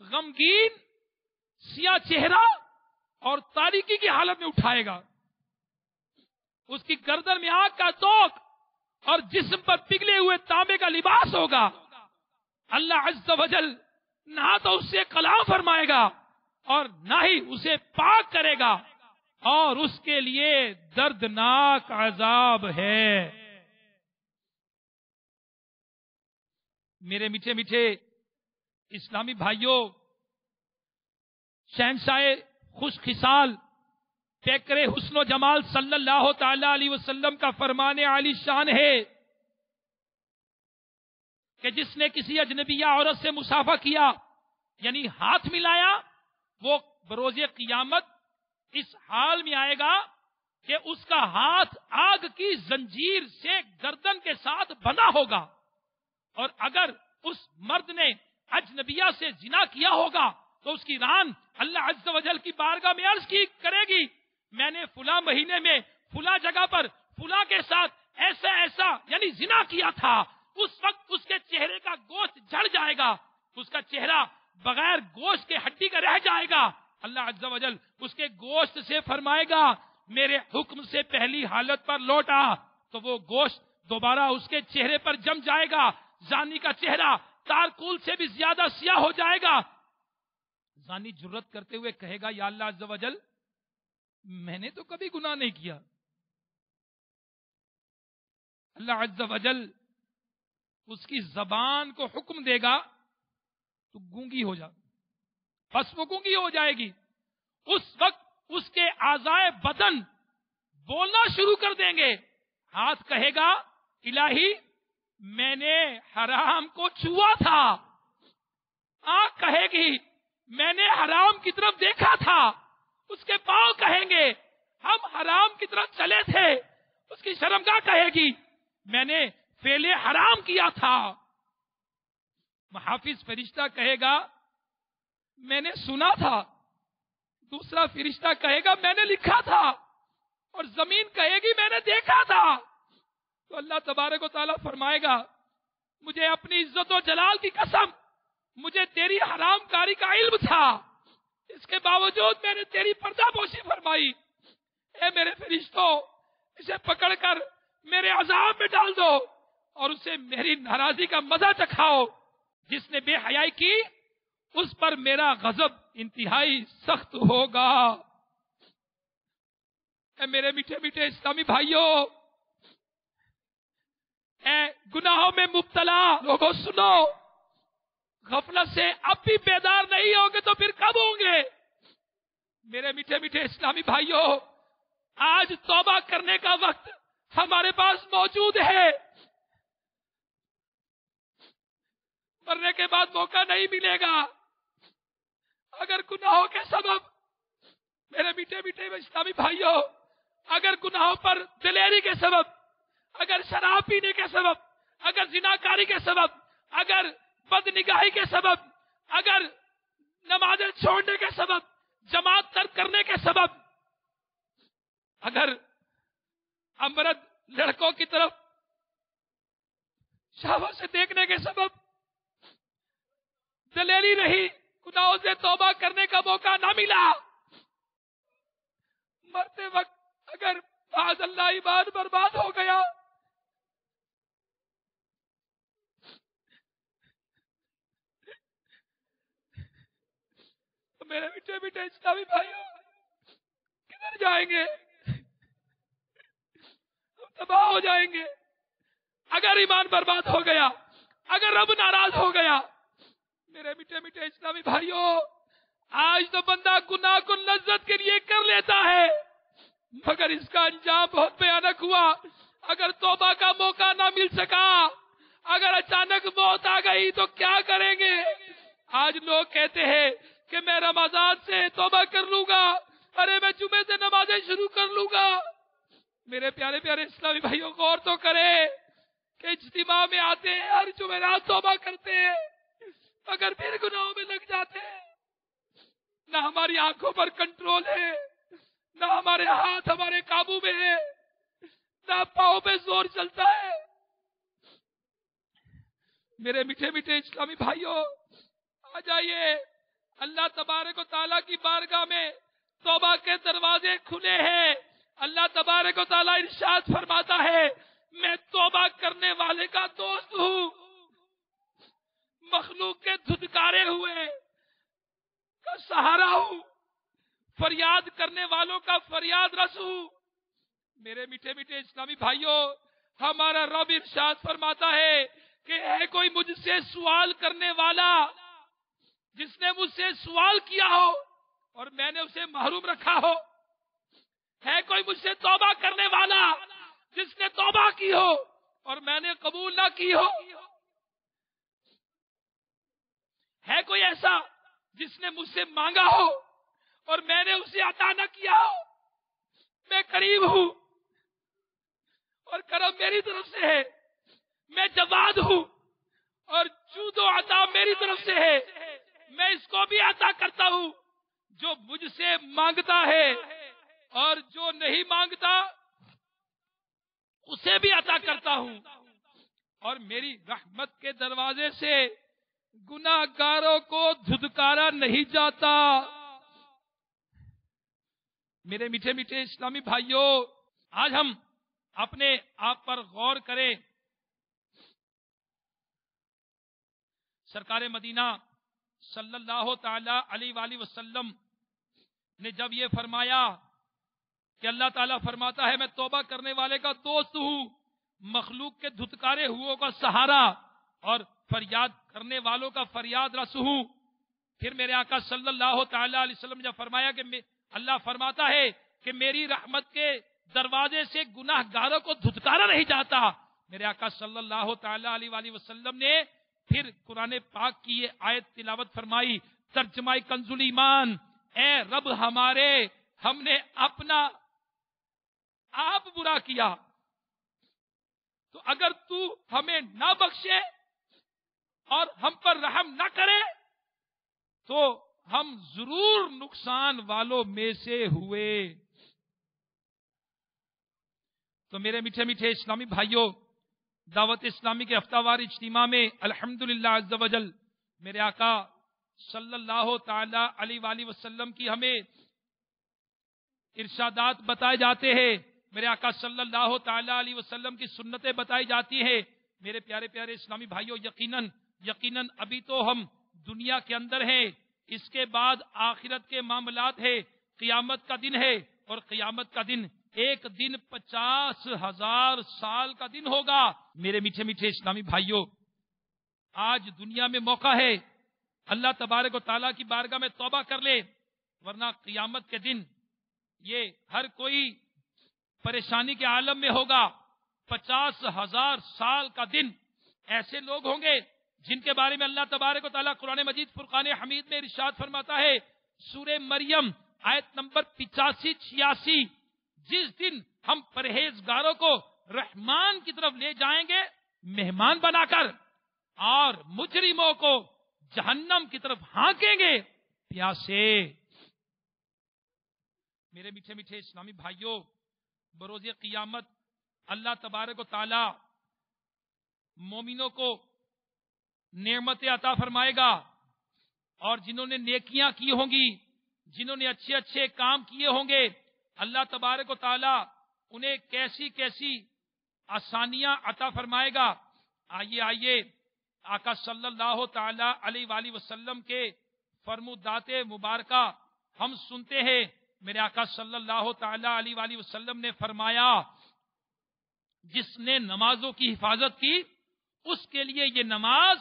غمگین، سیاہ چہرہ اور تاریکی کی حالت میں اٹھائے گا۔ اس کی گردن میں آگ کا توق اور جسم پر پگھلے ہوئے تانبے کا لباس ہوگا۔ اللہ عز و جل نہ تو اس سے کلام فرمائے گا اور نہ ہی اسے پاک کرے گا، اور اس کے لیے دردناک عذاب ہے۔ میرے میٹھے میٹھے اسلامی بھائیوں، شہنشاہ خوش خصال پیکر حسن و جمال صلی اللہ تعالی علیہ وسلم کا فرمان عالی شان ہے کہ جس نے کسی اجنبیہ عورت سے مصافحہ کیا، یعنی ہاتھ ملایا، وہ بروز قیامت اس حال میں آئے گا کہ اس کا ہاتھ آگ کی زنجیر سے گردن کے ساتھ بندھا ہوگا۔ اور اگر اس مرد نے اجنبیہ سے زنا کیا ہوگا تو اس کی ران اللہ عز و جل کی بارگاہ میں عرض کی کرے گی، میں نے فلاں مہینے میں فلاں جگہ پر فلاں کے ساتھ ایسا ایسا یعنی زنا کیا تھا. اس وقت اس کے چہرے کا گوشت جھڑ جائے گا، اس کا چہرہ بغیر گوشت کے ہڈی کا رہ جائے گا. اللہ عز و جل اس کے گوشت سے فرمائے گا میرے حکم سے پہلی حالت پر لوٹا، تو وہ گوشت دوبارہ اس کے چہرے پر جم جائے گا. زانی کا چہرہ تارکول سے بھی زیادہ سیاہ ہو جائے گا. زانی جرت کرتے ہوئے کہے گا یا اللہ عز و جل میں نے تو کبھی گناہ نہیں کیا. اللہ عز و جل اس کی زبان کو حکم دے گا تو گونگی ہو جا، بس وہ گونگی ہو جائے گی. اس وقت اس کے اعضائے بدن بولنا شروع کر دیں گے. ہاتھ کہے گا الہی میں نے حرام کو چھوا تھا، آنکھ کہے گی میں نے حرام کی طرف دیکھا تھا، اس کے پاؤں کہیں گے ہم حرام کی طرف چلے تھے، اس کی شرمگاہ کہے گی میں نے فعل حرام کیا تھا. محافظ فرشتہ کہے گا میں نے سنا تھا، دوسرا فرشتہ کہے گا میں نے لکھا تھا، اور زمین کہے گی میں نے دیکھا تھا. تو اللہ تبارک و تعالیٰ فرمائے گا مجھے اپنی عزت و جلال کی قسم مجھے تیری حرام کاری کا علم تھا، اس کے باوجود میں نے تیری پردہ پوشی فرمائی. اے میرے فرشتوں اسے پکڑ کر میرے عذاب میں ڈال دو اور اسے میری ناراضی کا مزہ چکھاؤ. جس نے بے حیائی کی اس پر میرا غضب انتہائی سخت ہوگا. اے میرے میٹھے میٹھے اسلامی بھائیوں، اے گناہوں میں مبتلا لوگوں سنو، غفلت سے اب بھی بیدار نہیں ہوں گے تو پھر کب ہوں گے؟ میرے میٹھے میٹھے اسلامی بھائیوں، آج توبہ کرنے کا وقت ہمارے پاس موجود ہے. مرنے کے بعد موقع نہیں ملے گا. اگر گناہوں کے سبب، میرے میٹھے میٹھے اسلامی بھائیوں، اگر گناہوں پر دلیری کے سبب، اگر شراب پینے کے سبب، اگر زناکاری کے سبب، اگر بد نگاہی کے سبب، اگر نمازیں چھوڑنے کے سبب، جماعت ترک کرنے کے سبب، اگر امرد لڑکوں کی طرف شہوت سے دیکھنے کے سبب دلیری رہی، گناہوں سے توبہ کرنے کا موقع نہ ملا، مرتے وقت اگر معاذ اللہ ایمان برباد ہو گیا، تو میرے میٹھے میٹھے اسلامی بھائیوں کدھر جائیں گے؟ ہم تباہ ہو جائیں گے. اگر ایمان برباد ہو گیا، اگر رب ناراض ہو گیا. میرے میٹھے میٹھے اسلامی بھائیوں، آج تو بندہ گناہ کو لذت کے لیے کر لیتا ہے، مگر اس کا انجام بہت بھیانک ہوا. اگر توبہ کا موقع نہ مل سکا، اگر اچانک موت آ گئی تو کیا کریں گے؟ آج لوگ کہتے ہیں کہ میں رمضان سے توبہ کر لوں گا، ارے میں جمعے سے نمازیں شروع کر لوں گا. میرے پیارے پیارے اسلامی بھائیوں غور تو کرے کہ اجتماع میں آتے ہیں، ہر جمعرات توبہ کرتے ہیں، اگر پھر گناہوں میں لگ جاتے ہیں. نہ ہماری آنکھوں پر کنٹرول ہے، نہ ہمارے ہاتھ ہمارے قابو میں ہے، نہ پاؤں پہ زور چلتا ہے. میرے میٹھے میٹھے اسلامی بھائیوں، آ جائیے، اللہ تبارک و تعالیٰ کی بارگاہ میں توبہ کے دروازے کھلے ہیں. اللہ تبارک و تعالیٰ ارشاد فرماتا ہے میں توبہ کرنے والے کا دوست ہوں، مخلوق کے دھتکارے ہوئے کا سہارا ہوں، فریاد کرنے والوں کا فریاد رس ہوں. میرے میٹھے میٹھے اسلامی بھائیوں، ہمارا رب ارشاد فرماتا ہے کہ ہے کوئی مجھ سے سوال کرنے والا، جس نے مجھ سے سوال کیا ہو اور میں نے اسے محروم رکھا ہو. ہے کوئی مجھ سے توبہ کرنے والا جس نے توبہ کی ہو اور میں نے قبول نہ کی ہو. ہے کوئی ایسا جس نے مجھ سے مانگا ہو اور میں نے اسے عطا نہ کیا ہو. میں قریب ہوں اور کرم میری طرف سے ہے، میں جواد ہوں و عطا میری طرف سے ہے، میں اس کو بھی عطا کرتا ہوں جو مجھ سے مانگتا ہے، اور جو نہیں مانگتا اسے بھی عطا کرتا ہوں، اور میری رحمت کے دروازے سے گناہ گاروں کو دھتکارا نہیں جاتا۔ میرے میٹھے میٹھے اسلامی بھائیوں، آج ہم اپنے آپ پر غور کریں۔ سرکار مدینہ صلی اللہ تعالی علیہ وآلہ وسلم نے جب یہ فرمایا کہ اللہ تعالیٰ فرماتا ہے میں توبہ کرنے والے کا دوست ہوں، مخلوق کے دھتکارے ہوئوں کا سہارا، اور فریاد کرنے والوں کا فریاد رس ہوں، پھر میرے آقا صلی اللہ تعالی علیہ وسلم نے جب فرمایا کہ اللہ فرماتا ہے کہ میری رحمت کے دروازے سے گناہ گاروں کو دھتکارا نہیں جاتا، میرے آقا صلی اللہ تعالی علیہ وآلہ وسلم نے پھر قرآن پاک کی یہ آیت تلاوت فرمائی، ترجمہ کنز الایمان، اے رب ہمارے، ہم نے اپنا آپ برا کیا، تو اگر تو ہمیں نہ بخشے اور ہم پر رحم نہ کرے تو ہم ضرور نقصان والوں میں سے ہوئے۔ تو میرے میٹھے میٹھے اسلامی بھائیوں، دعوت اسلامی کے ہفتہ وار اجتماع میں الحمدللہ عز و جل میرے آقا صلی اللہ تعالی علیہ وآلہ وسلم کی ہمیں ارشادات بتائے جاتے ہیں، میرے آقا صلی اللہ تعالی علیہ وسلم کی سنتیں بتائی جاتی ہیں۔ میرے پیارے پیارے اسلامی بھائیوں، یقیناً ابھی تو ہم دنیا کے اندر ہیں، اس کے بعد آخرت کے معاملات ہے، قیامت کا دن ہے، اور قیامت کا دن ایک دن 50,000 سال کا دن ہوگا۔ میرے میٹھے میٹھے اسلامی بھائیوں، آج دنیا میں موقع ہے، اللہ تبارک و تعالیٰ کی بارگاہ میں توبہ کر لے، ورنہ قیامت کے دن یہ ہر کوئی پریشانی کے عالم میں ہوگا۔ 50,000 سال کا دن، ایسے لوگ ہوں گے جن کے بارے میں اللہ تبارک و تعالیٰ قرآن مجید فرقان حمید میں ارشاد فرماتا ہے، سورہ مریم آیت نمبر 85-86، جس دن ہم پرہیزگاروں کو رحمان کی طرف لے جائیں گے مہمان بنا کر، اور مجرموں کو جہنم کی طرف ہانکیں گے پیاسے۔ میرے میٹھے میٹھے اسلامی بھائیوں، بروز قیامت اللہ تبارک و تعالی مومنوں کو نعمتیں عطا فرمائے گا، اور جنہوں نے نیکیاں کی ہوں گی، جنہوں نے اچھے اچھے کام کیے ہوں گے، اللہ تبارک و تعالی انہیں کیسی کیسی آسانیاں عطا فرمائے گا۔ آئیے آقا صلی اللہ تعالی علیہ وآلہ وسلم کے فرمودات مبارکہ ہم سنتے ہیں۔ میرے آقا صلی اللہ تعالی علیہ وآلہ وسلم نے فرمایا، جس نے نمازوں کی حفاظت کی اس کے لیے یہ نماز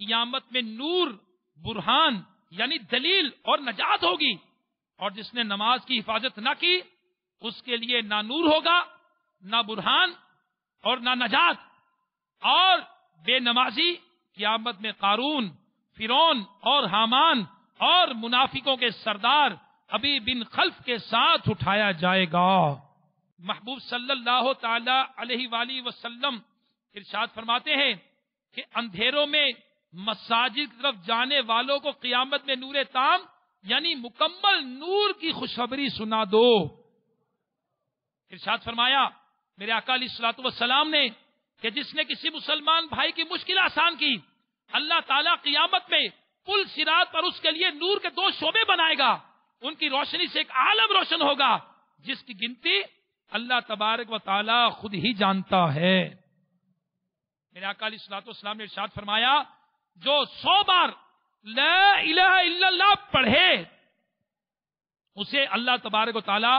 قیامت میں نور، برہان یعنی دلیل اور نجات ہوگی، اور جس نے نماز کی حفاظت نہ کی اس کے لیے نہ نور ہوگا، نہ برہان اور نہ نجات۔ اور بے نمازی قیامت میں قارون، فرعون اور حامان اور منافقوں کے سردار ابی بن خلف کے ساتھ اٹھایا جائے گا۔ محبوب صلی اللہ تعالی علیہ وآلہ وسلم ارشاد فرماتے ہیں کہ اندھیروں میں مساجد کی طرف جانے والوں کو قیامت میں نور تام یعنی مکمل نور کی خوشخبری سنا دو۔ ارشاد فرمایا میرے آقا علیہ الصلوۃ والسلام نے کہ جس نے کسی مسلمان بھائی کی مشکل آسان کی، اللہ تعالیٰ قیامت میں پل صراط پر اس کے لیے نور کے 2 شعبے بنائے گا، ان کی روشنی سے ایک عالم روشن ہوگا جس کی گنتی اللہ تبارک و تعالی خود ہی جانتا ہے۔ میرے آقا علیہ الصلوۃ والسلام نے ارشاد فرمایا، جو 100 بار لا الہ الا اللہ پڑھے اسے اللہ تبارک و تعالی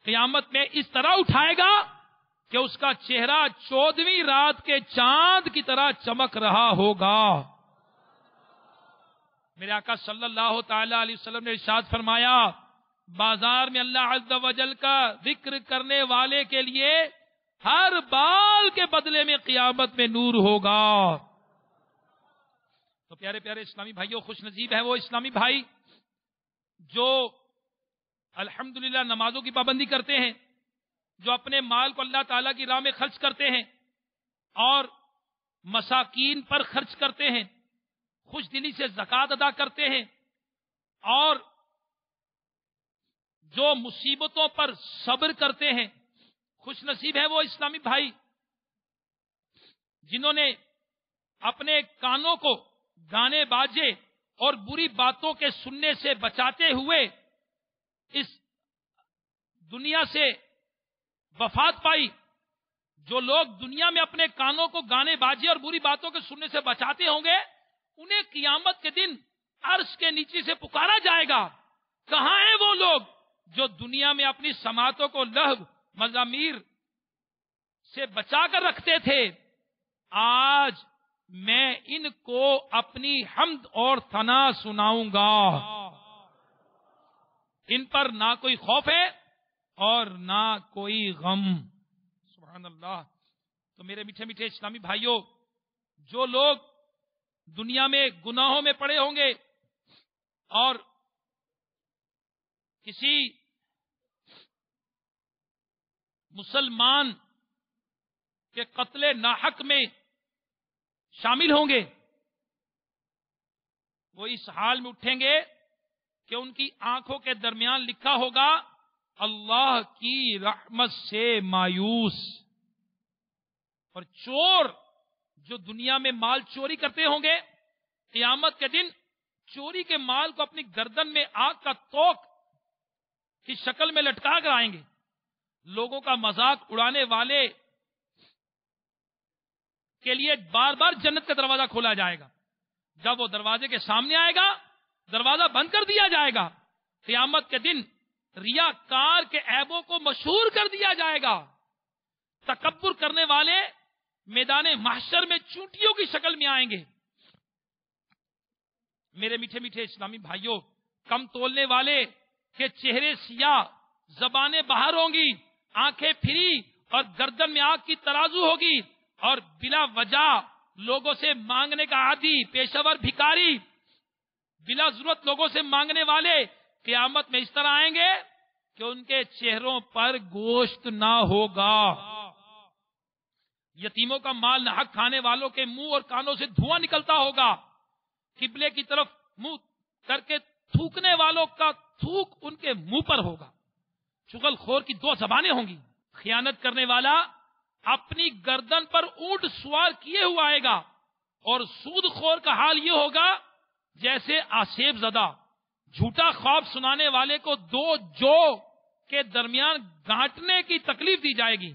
قیامت میں اس طرح اٹھائے گا کہ اس کا چہرہ 14ویں رات کے چاند کی طرح چمک رہا ہوگا۔ میرے آقا صلی اللہ تعالی علیہ وسلم نے ارشاد فرمایا، بازار میں اللہ عز و جل کا ذکر کرنے والے کے لیے ہر بال کے بدلے میں قیامت میں نور ہوگا۔ تو پیارے پیارے اسلامی بھائیوں، خوش نصیب ہے وہ اسلامی بھائی جو الحمدللہ نمازوں کی پابندی کرتے ہیں، جو اپنے مال کو اللہ تعالیٰ کی راہ میں خرچ کرتے ہیں اور مساکین پر خرچ کرتے ہیں، خوش دلی سے زکوٰۃ ادا کرتے ہیں، اور جو مصیبتوں پر صبر کرتے ہیں، خوش نصیب ہے وہ اسلامی بھائی جنہوں نے اپنے کانوں کو گانے باجے اور بری باتوں کے سننے سے بچاتے ہوئے اس دنیا سے وفات پائی۔ جو لوگ دنیا میں اپنے کانوں کو گانے باجے اور بری باتوں کے سننے سے بچاتے ہوں گے، انہیں قیامت کے دن عرش کے نیچے سے پکارا جائے گا، کہاں ہیں وہ لوگ جو دنیا میں اپنی سماعتوں کو لہو مزامیر سے بچا کر رکھتے تھے؟ آج میں ان کو اپنی حمد اور ثنا سناؤں گا۔ ان پر نہ کوئی خوف ہے اور نہ کوئی غم۔ سبحان اللہ۔ تو میرے میٹھے میٹھے اسلامی بھائیوں، جو لوگ دنیا میں گناہوں میں پڑے ہوں گے اور کسی مسلمان کے قتل ناحق میں شامل ہوں گے، وہ اس حال میں اٹھیں گے کہ ان کی آنکھوں کے درمیان لکھا ہوگا اللہ کی رحمت سے مایوس۔ اور چور جو دنیا میں مال چوری کرتے ہوں گے، قیامت کے دن چوری کے مال کو اپنی گردن میں آگ کا توق کی شکل میں لٹکا کر آئیں گے۔ لوگوں کا مذاق اڑانے والے کے لیے بار بار جنت کا دروازہ کھولا جائے گا۔ جب وہ دروازے کے سامنے آئے گا، دروازہ بند کر دیا جائے گا۔ قیامت کے دن ریاکار کے عیبوں کو مشہور کر دیا جائے گا۔ تکبر کرنے والے میدان محشر میں چونٹیوں کی شکل میں آئیں گے۔ میرے میٹھے میٹھے اسلامی بھائیوں، کم تولنے والے کے چہرے سیاہ، زبانیں باہر ہوں گی، آنکھیں پھری اور گردن میں آگ کی ترازو ہوگی، اور بلا وجہ لوگوں سے مانگنے کا عادی، پیشہ ور بھکاری، بلا ضرورت لوگوں سے مانگنے والے قیامت میں اس طرح آئیں گے کہ ان کے چہروں پر گوشت نہ ہوگا۔ یتیموں کا مال نہ حق کھانے والوں کے منہ اور کانوں سے دھواں نکلتا ہوگا۔ قبلے کی طرف منہ کر کے تھوکنے والوں کا تھوک ان کے منہ پر ہوگا۔ چغل خور کی دو زبانیں ہوں گی۔ خیانت کرنے والا اپنی گردن پر اونٹ سوار کیے ہوا آئے گا، اور سود خور کا حال یہ ہوگا جیسے آسیب زدہ۔ جھوٹا خواب سنانے والے کو دو جو کے درمیان گانٹنے کی تکلیف دی جائے گی۔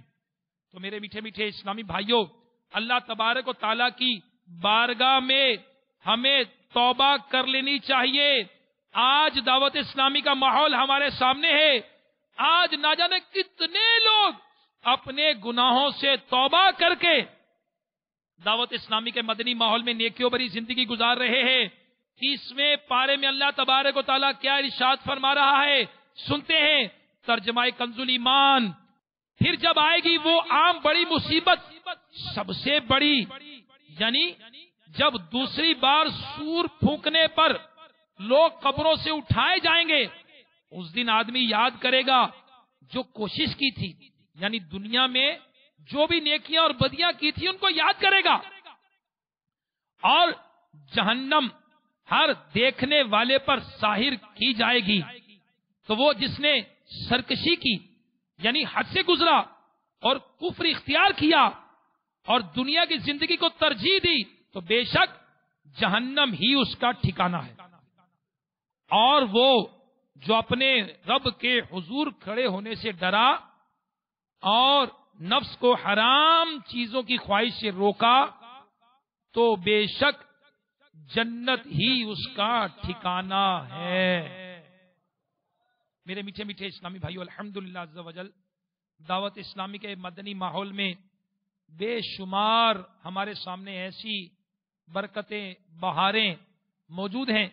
تو میرے میٹھے میٹھے اسلامی بھائیوں، اللہ تبارک و تعالیٰ کی بارگاہ میں ہمیں توبہ کر لینی چاہیے۔ آج دعوت اسلامی کا ماحول ہمارے سامنے ہے۔ آج نہ جانے کتنے لوگ اپنے گناہوں سے توبہ کر کے دعوت اسلامی کے مدنی ماحول میں نیکیوں بھری زندگی گزار رہے ہیں۔ 30ویں پارے میں اللہ تبارک و تعالیٰ کیا ارشاد فرما رہا ہے، سنتے ہیں ترجمہ کنز ایمان۔ پھر جب آئے گی وہ عام بڑی مصیبت، سب سے بڑی، یعنی جب دوسری بار سور پھونکنے پر لوگ قبروں سے اٹھائے جائیں گے، اس دن آدمی یاد کرے گا جو کوشش کی تھی، یعنی دنیا میں جو بھی نیکیاں اور بدیاں کی تھی ان کو یاد کرے گا۔ اور جہنم ہر دیکھنے والے پر ظاہر کی جائے گی۔ تو وہ جس نے سرکشی کی، یعنی حد سے گزرا اور کفر اختیار کیا اور دنیا کی زندگی کو ترجیح دی، تو بے شک جہنم ہی اس کا ٹھکانہ ہے۔ اور وہ جو اپنے رب کے حضور کھڑے ہونے سے ڈرا اور نفس کو حرام چیزوں کی خواہش سے روکا، تو بے شک جنت ہی اس کا ٹھکانہ ہے۔ میرے میٹھے میٹھے اسلامی بھائیو، الحمدللہ عز و جل دعوت اسلامی کے مدنی ماحول میں بے شمار ہمارے سامنے ایسی برکتیں، بہاریں موجود ہیں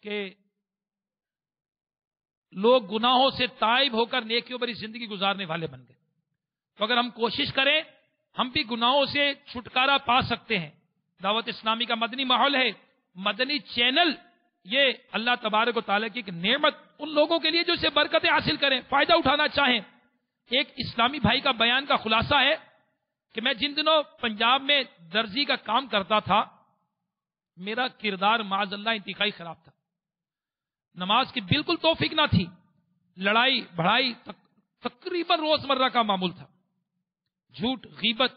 کہ لوگ گناہوں سے تائب ہو کر نیکیوں بھری زندگی گزارنے والے بن گئے۔ تو اگر ہم کوشش کریں، ہم بھی گناہوں سے چھٹکارا پا سکتے ہیں۔ دعوت اسلامی کا مدنی ماحول ہے، مدنی چینل، یہ اللہ تبارک و تعالیٰ کی ایک نعمت ان لوگوں کے لیے جو اسے برکتیں حاصل کریں، فائدہ اٹھانا چاہیں۔ ایک اسلامی بھائی کا بیان کا خلاصہ ہے کہ میں جن دنوں پنجاب میں درزی کا کام کرتا تھا، میرا کردار معاذ اللہ انتہائی خراب تھا، نماز کی بالکل توفیق نہ تھی، لڑائی بڑھائی تقریباً روزمرہ کا معمول تھا، جھوٹ، غیبت،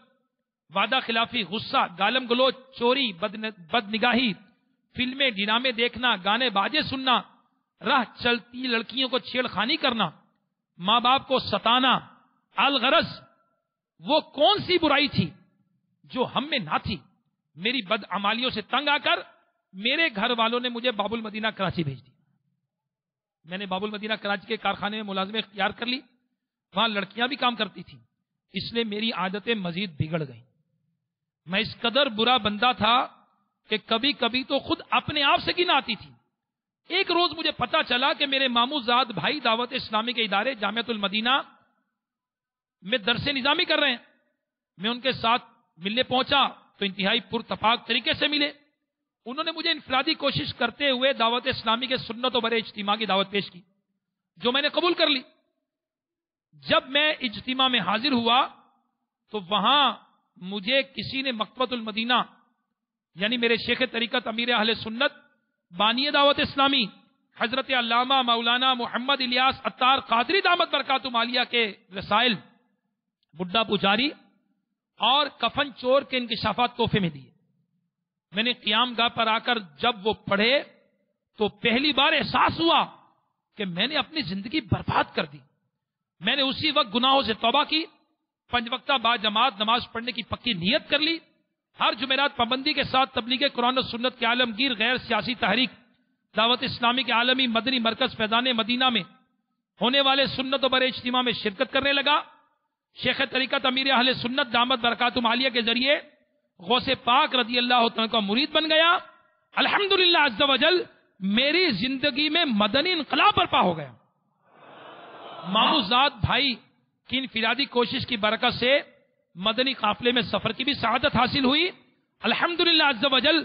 وعدہ خلافی، غصہ، گالم گلوچ، چوری، بد نگاہی، فلمیں ڈرامے دیکھنا، گانے باجے سننا، راہ چلتی لڑکیوں کو چھیڑ خانی کرنا، ماں باپ کو ستانا۔ الغرض وہ کون سی برائی تھی جو ہم میں نہ تھی؟ میری بد عمالیوں سے تنگ آ کر میرے گھر والوں نے مجھے باب المدینہ کراچی بھیج دی۔ میں نے باب المدینہ کراچی کے کارخانے میں ملازمت اختیار کر لی، وہاں لڑکیاں بھی کام کرتی تھیں، اس لیے میری عادتیں مزید بگڑ گئیں۔ میں اس قدر برا بندہ تھا کہ کبھی کبھی تو خود اپنے آپ سے گن آتی تھی۔ ایک روز مجھے پتا چلا کہ میرے ماموں زاد بھائی دعوت اسلامی کے ادارے جامعۃ المدینہ میں درس نظامی کر رہے ہیں۔ میں ان کے ساتھ ملنے پہنچا تو انتہائی پرتفاق طریقے سے ملے۔ انہوں نے مجھے انفرادی کوشش کرتے ہوئے دعوت اسلامی کے سنت و برے اجتماع کی دعوت پیش کی، جو میں نے قبول کر لی۔ جب میں اجتماع میں حاضر ہوا تو وہاں مجھے کسی نے مکتبۃ المدینہ یعنی میرے شیخ طریقت امیر اہل سنت بانی دعوت اسلامی حضرت علامہ مولانا محمد الیاس عطار قادری دامت برکاتہم عالیہ کے رسائل بڈھا پجاری اور کفن چور کے انکشافات تحفے میں دیے۔ میں نے قیام گاہ پر آ کر جب وہ پڑھے تو پہلی بار احساس ہوا کہ میں نے اپنی زندگی برباد کر دی۔ میں نے اسی وقت گناہوں سے توبہ کی، 5 وقتہ با جماعت نماز پڑھنے کی پکی نیت کر لی، ہر جمعرات پابندی کے ساتھ تبلیغ قرآن و سنت کے عالمگیر غیر سیاسی تحریک دعوت اسلامی کے عالمی مدنی مرکز فیضان مدینہ میں ہونے والے سنت و برے اجتماع میں شرکت کرنے لگا۔ شیخ طریقت امیر اہل سنت دامت برکاتہم عالیہ کے ذریعے غوث پاک رضی اللہ تعالیٰ کا مرید بن گیا۔ الحمدللہ عز و جل میری زندگی میں مدنی انقلاب برپا ہو گیا۔ ماموں زاد بھائی کی انفرادی کوشش کی برکت سے مدنی قافلے میں سفر کی بھی سعادت حاصل ہوئی۔ الحمدللہ عز و جل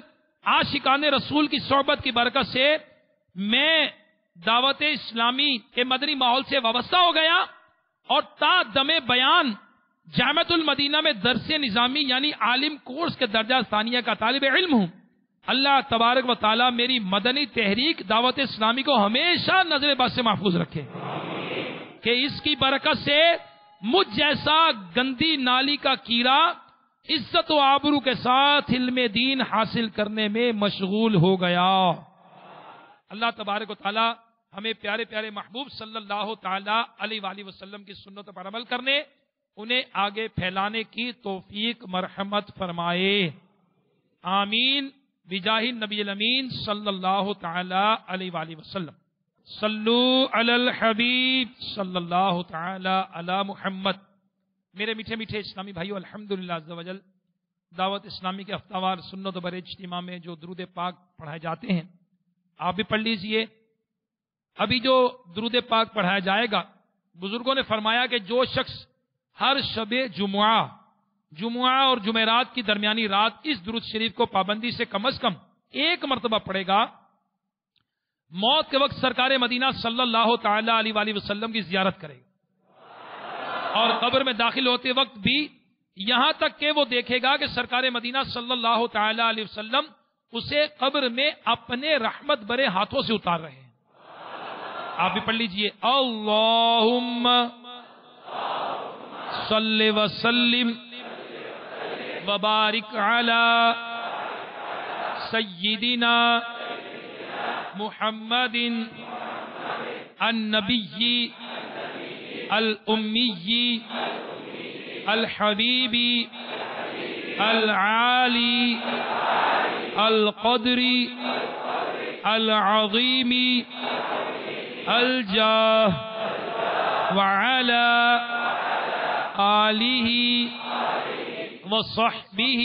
عاشقان رسول کی صحبت کی برکت سے میں دعوت اسلامی کے مدنی ماحول سے وابستہ ہو گیا اور تا دم بیان جامعۃ المدینہ میں درس نظامی یعنی عالم کورس کے درجہ ثانیہ کا طالب علم ہوں۔ اللہ تبارک و تعالی میری مدنی تحریک دعوت اسلامی کو ہمیشہ نظر بد سے محفوظ رکھے کہ اس کی برکت سے مجھ جیسا گندی نالی کا کیڑا عزت و آبرو کے ساتھ علم دین حاصل کرنے میں مشغول ہو گیا۔ اللہ تبارک و تعالی ہمیں پیارے پیارے محبوب صلی اللہ تعالی علیہ وآلہ وسلم کی سنتوں پر عمل کرنے، انہیں آگے پھیلانے کی توفیق مرحمت فرمائے، آمین بجاہ النبی الامین صلی اللہ تعالی علیہ وآلہ وسلم۔ صلو علی الحبیب صلی اللہ تعالی علی محمد۔ میرے میٹھے میٹھے اسلامی بھائیو، الحمدللہ عز و جل دعوت اسلامی کے ہفتہ وار سنت و برے اجتماع میں جو درود پاک پڑھائے جاتے ہیں آپ بھی پڑھ لیجئے۔ ابھی جو درود پاک پڑھایا جائے گا، بزرگوں نے فرمایا کہ جو شخص ہر شب جمعہ اور جمعرات کی درمیانی رات اس درود شریف کو پابندی سے کم از کم 1 مرتبہ پڑھے گا، موت کے وقت سرکار مدینہ صلی اللہ تعالی علیہ وآلہ وسلم کی زیارت کرے گا، اور قبر میں داخل ہوتے وقت بھی یہاں تک کہ وہ دیکھے گا کہ سرکار مدینہ صلی اللہ تعالی علیہ وسلم اسے قبر میں اپنے رحمت برے ہاتھوں سے اتار رہے ہیں۔ آپ بھی پڑھ لیجئے، اللہم صلی وسلم وبارک علی سیدنا محمد النبی الامی الحبیبی العالی القدری العظیمی الجاہ وعلی آلہ وصحبہ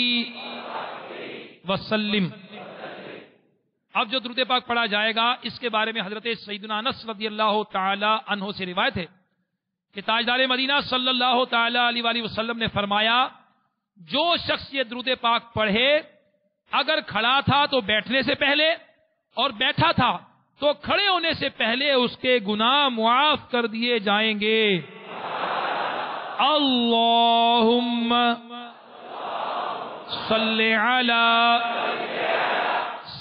وسلم۔ اب جو درود پاک پڑھا جائے گا اس کے بارے میں حضرت سیدنا انس رضی اللہ تعالی عنہ سے روایت ہے کہ تاجدار مدینہ صلی اللہ تعالی علیہ وآلہ وسلم نے فرمایا، جو شخص یہ درود پاک پڑھے اگر کھڑا تھا تو بیٹھنے سے پہلے اور بیٹھا تھا تو کھڑے ہونے سے پہلے اس کے گناہ معاف کر دیے جائیں گے۔ اللہم صلی علی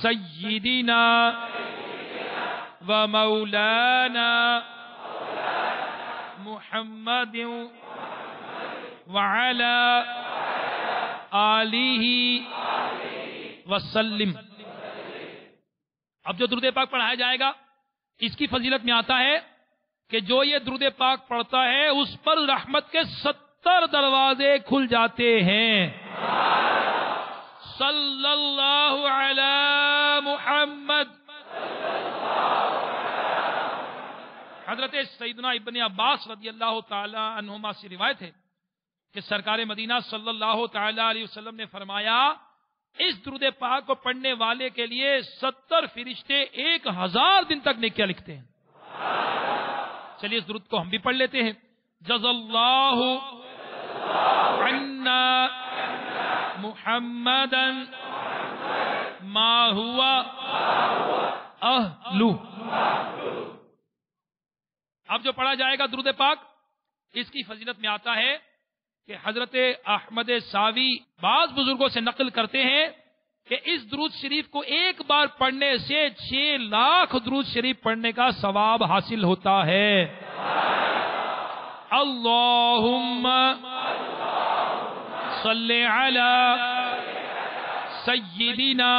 سیدنا و مولانا محمد وعلی آلہ وسلم. اب جو درود پاک پڑھایا جائے گا اس کی فضیلت میں آتا ہے کہ جو یہ درود پاک پڑھتا ہے اس پر رحمت کے 70 دروازے کھل جاتے ہیں. صلی اللہ علی محمد. حضرت سیدنا ابن عباس رضی اللہ تعالی عنہما سے روایت ہے کہ سرکار مدینہ صلی اللہ تعالی علیہ وسلم نے فرمایا اس درود پاک کو پڑھنے والے کے لیے 70 فرشتے 1000 دن تک نیکیاں لکھتے ہیں. چلیے اس درود کو ہم بھی پڑھ لیتے ہیں. جزا اللہ عنا محمدا ما ہوا اہلو. اب جو پڑھا جائے گا درود پاک اس کی فضیلت میں آتا ہے کہ حضرت احمد ساوی بعض بزرگوں سے نقل کرتے ہیں کہ اس درود شریف کو ایک بار پڑھنے سے 6 لاکھ درود شریف پڑھنے کا ثواب حاصل ہوتا ہے. اللہم صلی علی سیدنا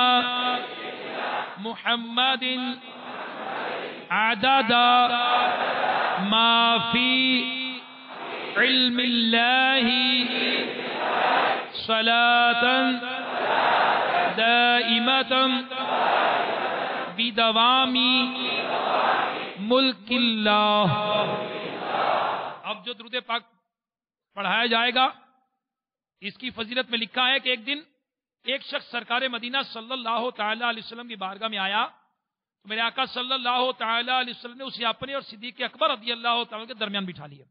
محمد عدد ما فی علم اللہ صلاة دائمة بدوام ملک اللہ. اب جو درود پاک پڑھایا جائے گا اس کی فضیلت میں لکھا ہے کہ ایک دن ایک شخص سرکار مدینہ صلی اللہ تعالی علیہ وسلم کی بارگاہ میں آیا تو میرے آقا صلی اللہ تعالی علیہ وسلم نے اسے اپنے اور صدیق اکبر رضی اللہ تعالی کے درمیان بٹھا لیا.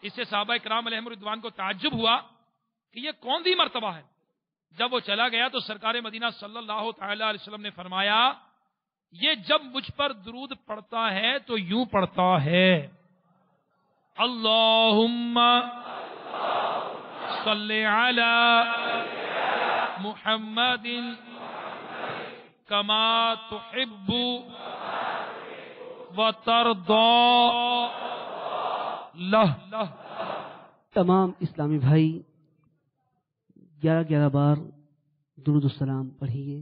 اس سے صحابہ کرام علیہم رضوان کو تعجب ہوا کہ یہ کون سی مرتبہ ہے. جب وہ چلا گیا تو سرکار مدینہ صلی اللہ تعالی علیہ وسلم نے فرمایا یہ جب مجھ پر درود پڑھتا ہے تو یوں پڑھتا ہے اللہم صلی علی محمد کما تحب وترضى لہ. تمام اسلامی بھائی 11 بار درود السلام پڑھیے.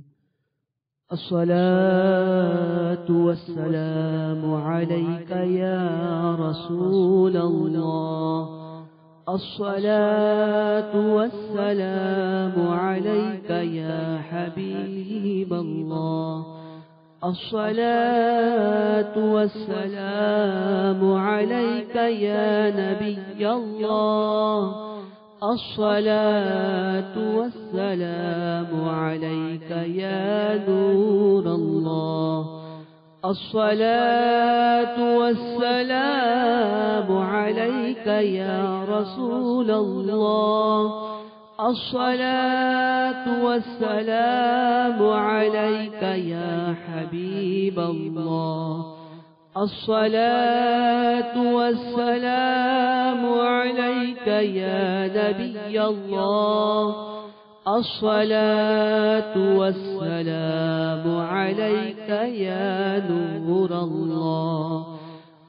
الصلاة والسلام عليك يا رسول الله. الصلاة والسلام عليك يا حبيب الله. الصلاة والسلام عليك يا نبي الله. الصلاة والسلام عليك يا نور الله. الصلاة والسلام عليك يا رسول الله. الصلاة والسلام عليك يا حبيب الله. الصلاة والسلام عليك يا نبي الله. الصلاة والسلام عليك يا نور الله.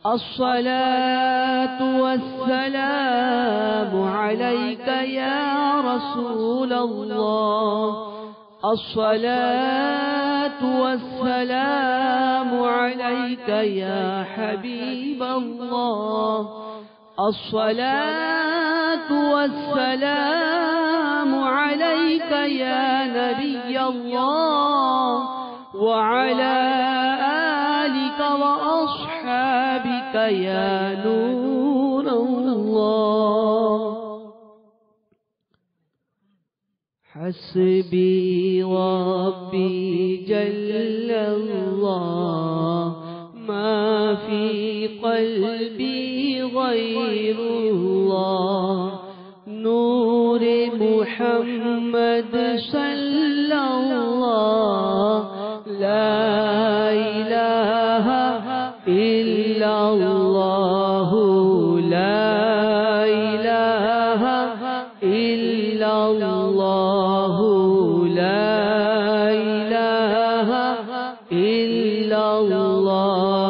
الصلاة والسلام عليك يا رسول الله. الصلاة والسلام عليك يا حبيب الله. الصلاة والسلام عليك يا نبي الله وعلى آلك وأصحابك يا نور الله. حسبي ربي جل الله ما في قلبي غير الله. نور محمد صلى الله لا إله إلا الله. لا إله إلا الله. لا إله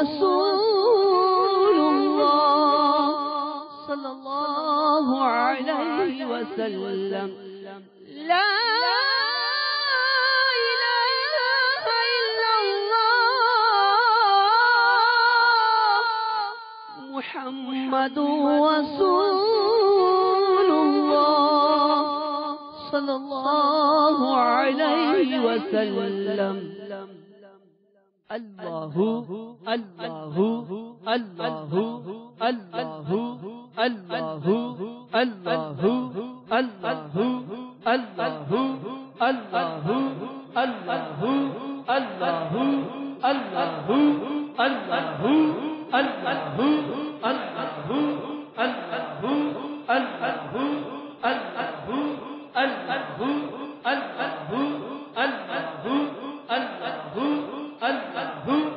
رسول الله صلى الله عليه وسلم لا إله إلا الله محمد رسول الله صلى الله عليه وسلم الله الله الله الله الله الله الله الله الله الله الله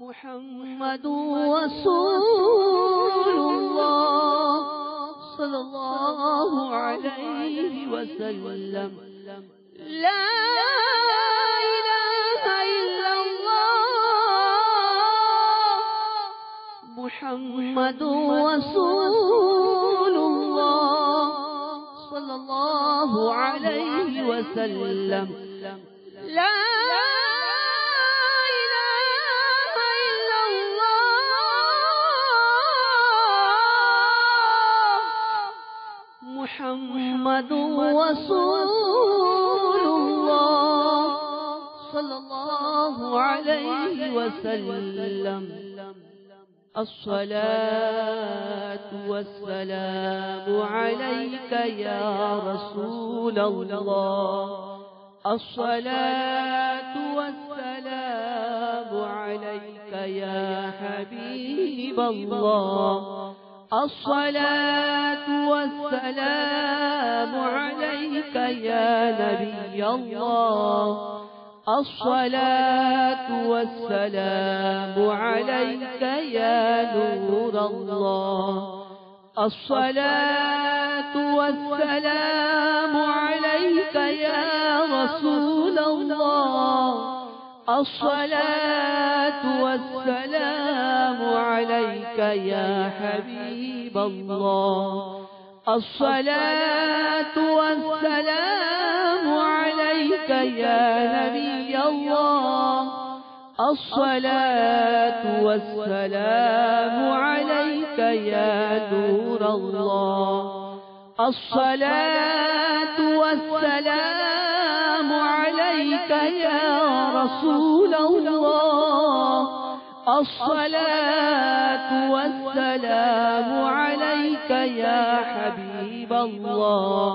محمد رسول الله صلى الله عليه وسلم لا إله إلا الله محمد رسول الله صلى الله عليه وسلم لا محمد رسول الله صلى الله عليه وسلم الصلاة والسلام عليك يا رسول الله الصلاة والسلام عليك يا حبيب الله الصلاة والسلام عليك يا نبي الله الصلاة والسلام عليك يا نور الله الصلاة والسلام عليك يا رسول الله الصلاة والسلام عليك يا حبيب الله الصلاة والسلام عليك يا نبي الله الصلاة والسلام عليك يا نور الله الصلاة والسلام عليك يا رسول الله الصلاة والسلام عليك يا حبيب الله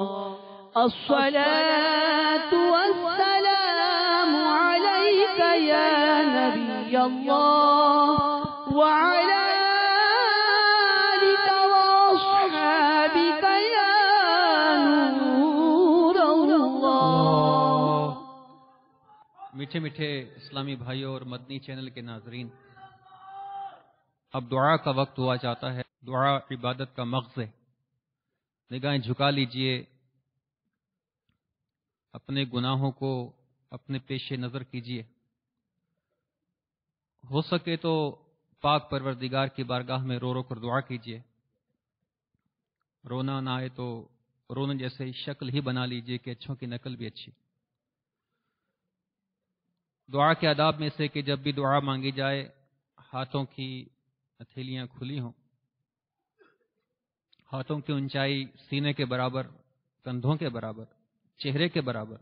الصلاة والسلام عليك يا نبي الله وعلى آلك وأصحابك يا نور الله. میٹھے میٹھے اسلامی بھائیوں اور مدنی چینل کے ناظرین، اب دعا کا وقت ہوا جاتا ہے. دعا عبادت کا مغز ہے. نگاہیں جھکا لیجئے، اپنے گناہوں کو اپنے پیش نظر کیجئے. ہو سکے تو پاک پروردگار کی بارگاہ میں رو رو کر دعا کیجئے. رونا نہ آئے تو رونے جیسے شکل ہی بنا لیجئے کہ اچھوں کی نقل بھی اچھی. دعا کے آداب میں سے کہ جب بھی دعا مانگی جائے ہاتھوں کی ہتھیلیاں کھلی ہوں، ہاتھوں کی اونچائی سینے کے برابر، کندھوں کے برابر، چہرے کے برابر،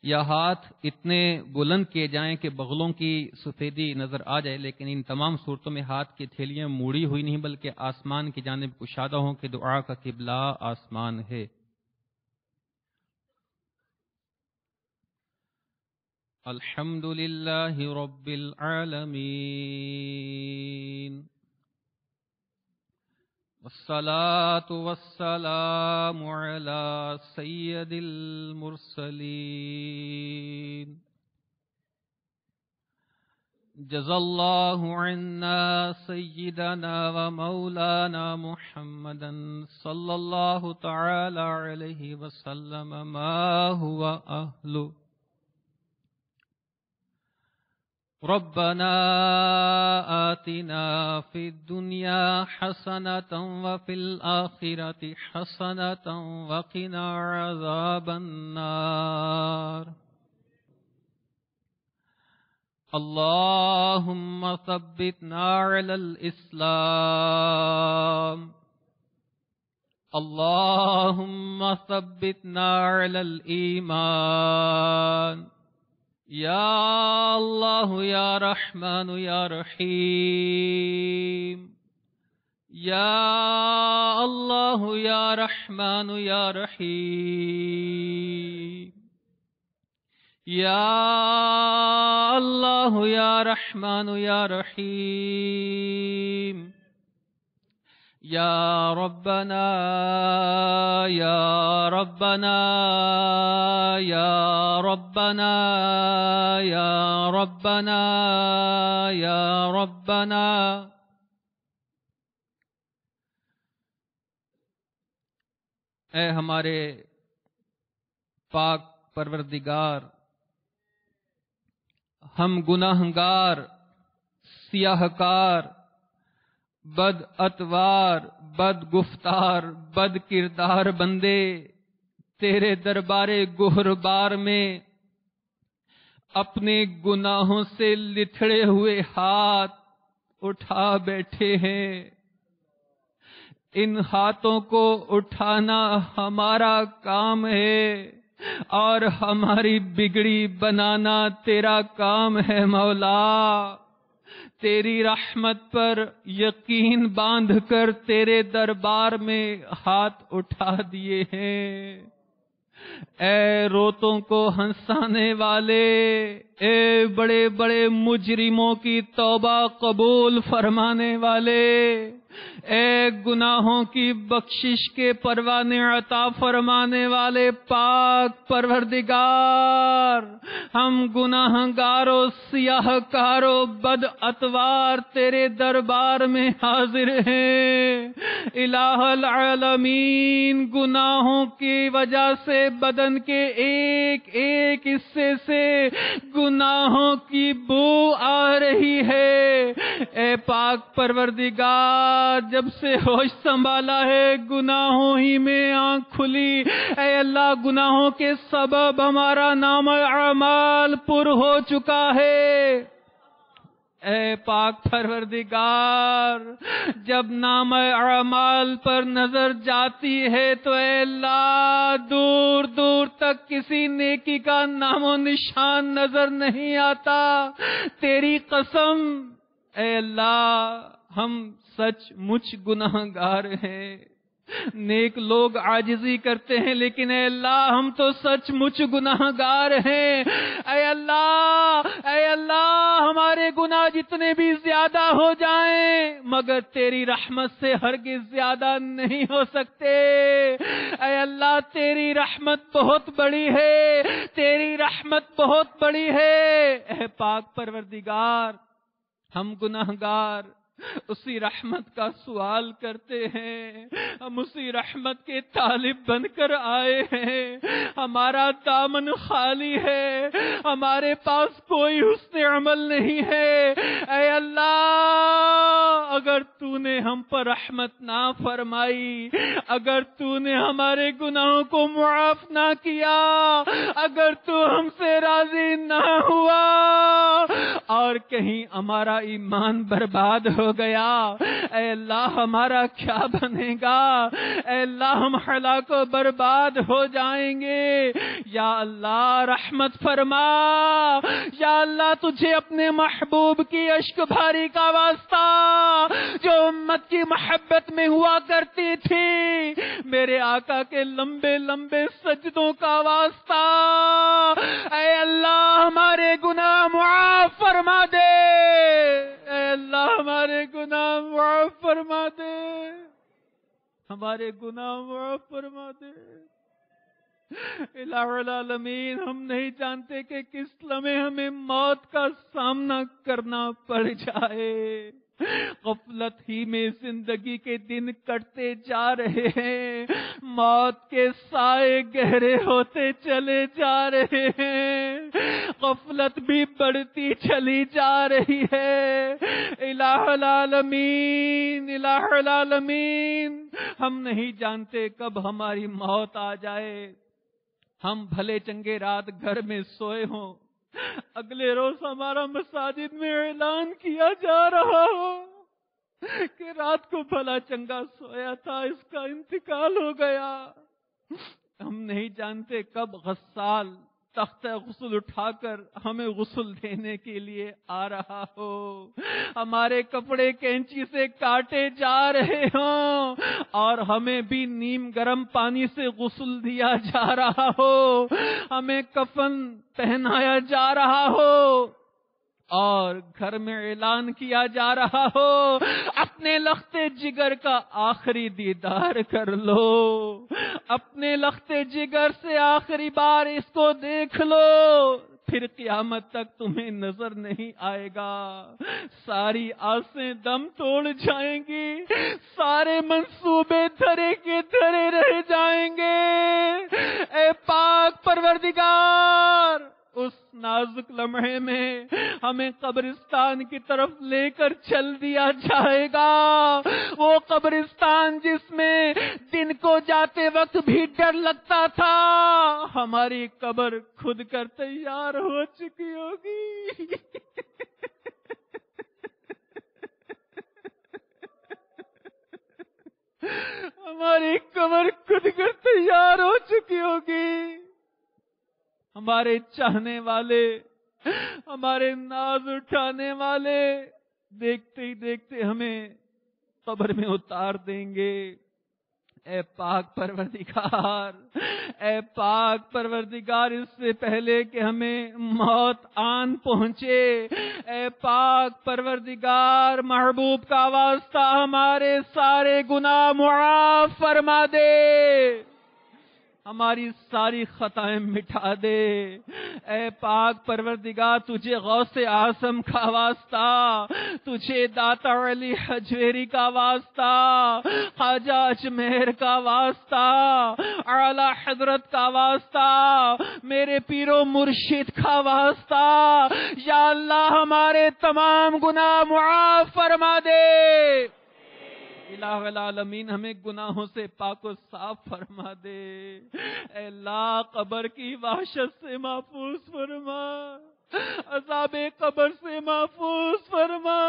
یا ہاتھ اتنے بلند کیے جائیں کہ بغلوں کی سفیدی نظر آ جائے، لیکن ان تمام صورتوں میں ہاتھ کی تھیلیاں موڑی ہوئی نہیں بلکہ آسمان کی جانب کشادہ ہوں کہ دعا کا قبلہ آسمان ہے. الحمد للہ رب العالمین والصلاة والسلام على سيد المرسلين جزا الله عنا سيدنا ومولانا محمدا صلى الله تعالى عليه وسلم ما هو أهله. ربنا آتنا في الدنيا حسنة وفي الآخرة حسنة وقنا عذاب النار. اللهم ثبتنا على الإسلام. اللهم ثبتنا على الإيمان. یا اللہ یا رحمان یا رحیم. یا اللہ یا رحمان یا رحیم. یا اللہ یا رحمان یا رحیم. یا ربنا یا ربنا یا ربنا یا ربنا یا ربنا. اے ہمارے پاک پروردگار، ہم گناہگار، سیاہ کار، بد اتوار، بد گفتار، بد کردار بندے تیرے دربار گہربار میں اپنے گناہوں سے لتھڑے ہوئے ہاتھ اٹھا بیٹھے ہیں. ان ہاتھوں کو اٹھانا ہمارا کام ہے اور ہماری بگڑی بنانا تیرا کام ہے مولا. تیری رحمت پر یقین باندھ کر تیرے دربار میں ہاتھ اٹھا دیے ہیں. اے روتوں کو ہنسانے والے، اے بڑے بڑے مجرموں کی توبہ قبول فرمانے والے، اے گناہوں کی بخشش کے پروانے عطا فرمانے والے پاک پروردگار، ہم گناہگاروں، سیاہ کاروں، بد اتوار تیرے دربار میں حاضر ہیں. الہ العالمین، گناہوں کی وجہ سے بدن کے ایک ایک حصے سے گناہوں کی بو آ رہی ہے. اے پاک پروردگار، جب سے ہوش سنبھالا ہے گناہوں ہی میں آنکھ کھلی. اے اللہ، گناہوں کے سبب ہمارا نام اعمال پر ہو چکا ہے. اے پاک پروردگار، جب نام اعمال پر نظر جاتی ہے تو اے اللہ دور دور تک کسی نیکی کا نام و نشان نظر نہیں آتا. تیری قسم اے اللہ، ہم سچ مچ گناہگار ہیں. نیک لوگ عاجزی کرتے ہیں، لیکن اے اللہ ہم تو سچ مچ گناہگار ہیں. اے اللہ ہمارے گناہ جتنے بھی زیادہ ہو جائیں مگر تیری رحمت سے ہرگز زیادہ نہیں ہو سکتے. اے اللہ تیری رحمت بہت بڑی ہے، تیری رحمت بہت بڑی ہے. اے پاک پروردگار، ہم گناہگار اسی رحمت کا سوال کرتے ہیں، ہم اسی رحمت کے طالب بن کر آئے ہیں. ہمارا دامن خالی ہے، ہمارے پاس کوئی حسن عمل نہیں ہے. اے اللہ، اگر تو نے ہم پر رحمت نہ فرمائی، اگر تو نے ہمارے گناہوں کو معاف نہ کیا، اگر تو ہم سے راضی نہ ہوا اور کہیں ہمارا ایمان برباد ہو گیا، اے اللہ ہمارا کیا بنے گا؟ اے اللہ ہم ہلاک و برباد ہو جائیں گے. یا اللہ رحمت فرما. یا اللہ تجھے اپنے محبوب کی اشک بھاری کا واسطہ جو امت کی محبت میں ہوا کرتی تھی، میرے آقا کے لمبے لمبے سجدوں کا واسطہ، اے اللہ ہمارے گناہ معاف فرما دے. اے اللہ ہمارے گناہ معاف فرما دے. ہمارے گناہ معاف فرما دے۔ الہ العالمین، ہم نہیں جانتے کہ کس لمحے ہمیں موت کا سامنا کرنا پڑ جائے۔ غفلت ہی میں زندگی کے دن کٹتے جا رہے ہیں، موت کے سائے گہرے ہوتے چلے جا رہے ہیں، غفلت بھی بڑھتی چلی جا رہی ہے۔ الہ العالمین، الہ العالمین، ہم نہیں جانتے کب ہماری موت آ جائے۔ ہم بھلے چنگے رات گھر میں سوئے ہوں، اگلے روز ہمارا مساجد میں اعلان کیا جا رہا ہو کہ رات کو بھلا چنگا سویا تھا، اس کا انتقال ہو گیا۔ ہم نہیں جانتے کب غسال تختہ غسل اٹھا کر ہمیں غسل دینے کے لیے آ رہا ہو، ہمارے کپڑے کینچی سے کاٹے جا رہے ہوں اور ہمیں بھی نیم گرم پانی سے غسل دیا جا رہا ہو، ہمیں کفن پہنایا جا رہا ہو اور گھر میں اعلان کیا جا رہا ہو اپنے لختے جگر کا آخری دیدار کر لو، اپنے لختے جگر سے آخری بار اس کو دیکھ لو، پھر قیامت تک تمہیں نظر نہیں آئے گا۔ ساری آسیں دم توڑ جائیں گی، سارے منصوبے دھرے کے دھرے رہ جائیں گے۔ اے پاک پروردگار، اس نازک لمحے میں ہمیں قبرستان کی طرف لے کر چل دیا جائے گا، وہ قبرستان جس میں دن کو جاتے وقت بھی ڈر لگتا تھا، ہماری قبر خود کر تیار ہو چکی ہوگی۔ ہماری قبر خود کر تیار ہو چکی ہوگی۔ ہمارے چاہنے والے، ہمارے ناز اٹھانے والے دیکھتے ہی دیکھتے ہمیں قبر میں اتار دیں گے۔ اے پاک پروردگار، اے پاک پروردگار، اس سے پہلے کہ ہمیں موت آن پہنچے، اے پاک پروردگار، محبوب کا واسطہ ہمارے سارے گناہ معاف فرما دے، ہماری ساری خطائیں مٹا دے۔ اے پاک پروردگار، تجھے غوث اعظم کا واسطہ، تجھے داتا علی حجویری کا واسطہ، خواجہ اجمیر کا واسطہ، اعلی حضرت کا واسطہ، میرے پیر و مرشد کا واسطہ، یا اللہ ہمارے تمام گناہ معاف فرما دے۔ الہ العالمین، ہمیں گناہوں سے پاک و صاف فرما دے۔ اے اللہ، قبر کی وحشت سے محفوظ فرما، عذاب قبر سے محفوظ فرما،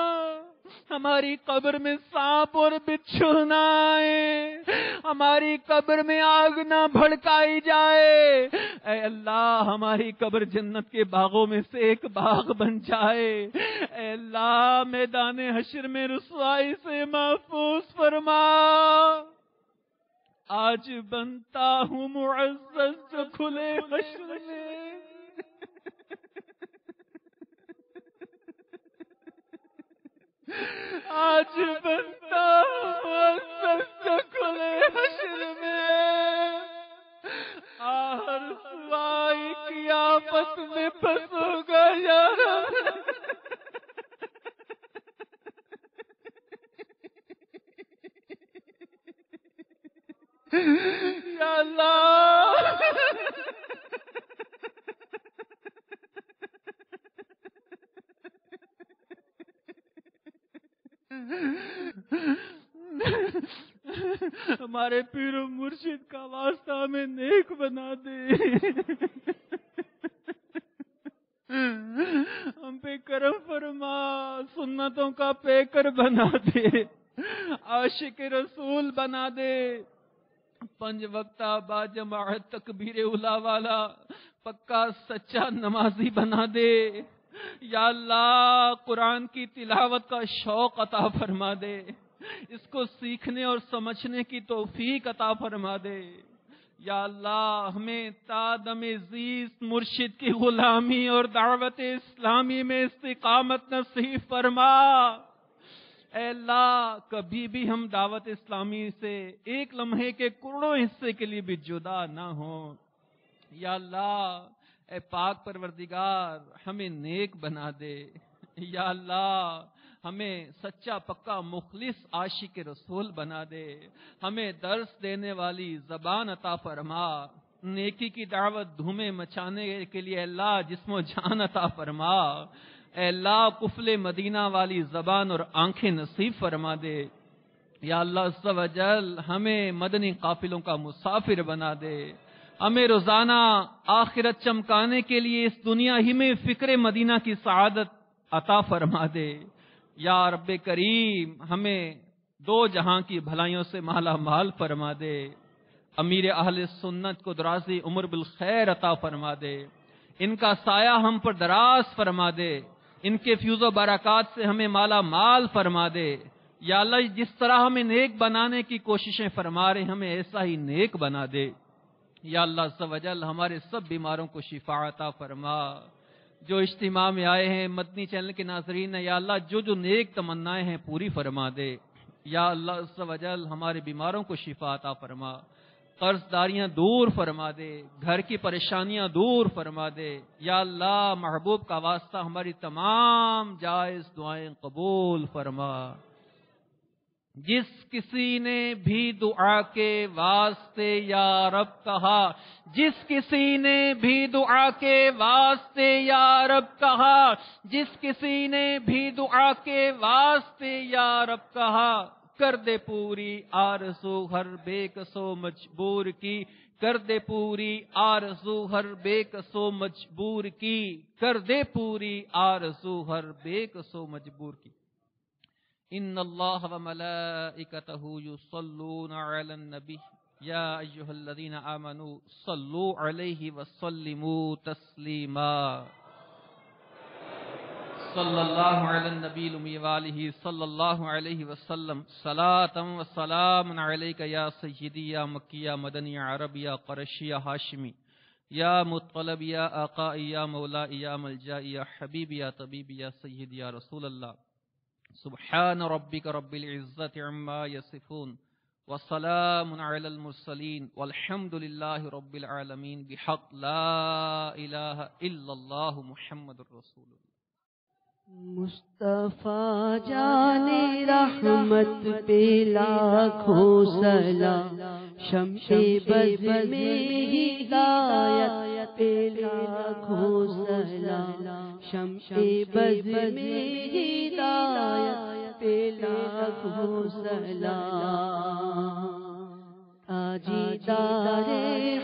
ہماری قبر میں سانپ اور بچھو نہ آئے، ہماری قبر میں آگ نہ بھڑکائی جائے۔ اے اللہ، ہماری قبر جنت کے باغوں میں سے ایک باغ بن جائے۔ اے اللہ، میدان حشر میں رسوائی سے محفوظ فرما۔ آج بنتا ہوں معزز جو کھلے حشر میں، آج بنتا ہوں معزز جو کھلے حشر میں، ہر رسوائی کی آفت میں پھنسو گا یار۔ یا اللہ، ہمارے پیر و مرشد کا واسطہ ہمیں نیک بنا دے، ہم پہ کرم فرما، سنتوں کا پیکر بنا دے، عاشق رسول بنا دے، 5 وقتہ با جماعت تکبیر اولا والا پکا سچا نمازی بنا دے۔ یا اللہ، قرآن کی تلاوت کا شوق عطا فرما دے، اس کو سیکھنے اور سمجھنے کی توفیق عطا فرما دے۔ یا اللہ، ہمیں تا دم زیست مرشد کی غلامی اور دعوت اسلامی میں استقامت نصیب فرما۔ اے اللہ کبھی بھی ہم دعوت اسلامی سے ایک لمحے کے کروڑوں حصے کے لیے بھی جدا نہ ہوں۔ یا اللہ اے پاک پروردگار ہمیں نیک بنا دے۔ یا اللہ ہمیں سچا پکا مخلص عاشق رسول بنا دے۔ ہمیں درس دینے والی زبان عطا فرما۔ نیکی کی دعوت دھومیں مچانے کے لیے اللہ جسم و جان عطا فرما۔ اے اللہ قفل مدینہ والی زبان اور آنکھیں نصیب فرما دے۔ یا اللہ عز و جل ہمیں مدنی قافلوں کا مسافر بنا دے۔ ہمیں روزانہ آخرت چمکانے کے لیے اس دنیا ہی میں فکر مدینہ کی سعادت عطا فرما دے۔ یا رب کریم ہمیں دو جہاں کی بھلائیوں سے مالا مال فرما دے۔ امیر اہل سنت کو درازی عمر بالخیر عطا فرما دے۔ ان کا سایہ ہم پر دراز فرما دے۔ ان کے فیوز و برکات سے ہمیں مالا مال فرما دے۔ یا اللہ جس طرح ہمیں نیک بنانے کی کوششیں فرما رہے ہمیں ایسا ہی نیک بنا دے۔ یا اللہ عز و جل ہمارے سب بیماروں کو شفا عطا فرما۔ جو اجتماع میں آئے ہیں مدنی چینل کے ناظرین ہیں، یا اللہ جو نیک تمنائیں ہیں پوری فرما دے۔ یا اللہ عز و جل ہمارے بیماروں کو شفا عطا فرما۔ قرض داریاں دور فرما دے، گھر کی پریشانیاں دور فرما دے۔ یا اللہ محبوب کا واسطہ ہماری تمام جائز دعائیں قبول فرما۔ جس کسی نے بھی دعا کے واسطے یا رب کہا، جس کسی نے بھی دعا کے واسطے یا رب کہا، جس کسی نے بھی دعا کے واسطے یا رب کہا، کر دے پوری آرزو ہر بے کسو مجبور کی، کر دے پوری آرزو ہر بے کسو مجبور کی، کر دے پوری آرزو ہر بے کسو مجبور کی۔ ان اللہ و ملائکتہ یصلون علی النبی یا ایھا الذین آمنوا صلوا علیہ وسلموا تسلیما۔ صلی اللہ علی النبی الامی وآلہ صلی اللہ علیہ وسلم صلاۃ و سلام علیک یا سیدی یا مکی یا مدنی یا عربی یا قرشی یا ہاشمی یا مطلب یا آقائی یا مولائی یا ملجائی یا حبیبی یا طبیبی یا سیدی یا رسول اللہ۔ سبحان ربک رب العزت عما یصفون وسلام علی المرسلین والحمد للہ رب العالمین بحق لا الہ الا اللہ محمد الرسول اللہ۔ مصطفیٰ جان رحمت پہ لاکھوں سلام، شمع بز میں ہدایت پہ لاکھوں سلام، شمع بز میں ہدایت پہ لاکھوں سلام۔ تاجدار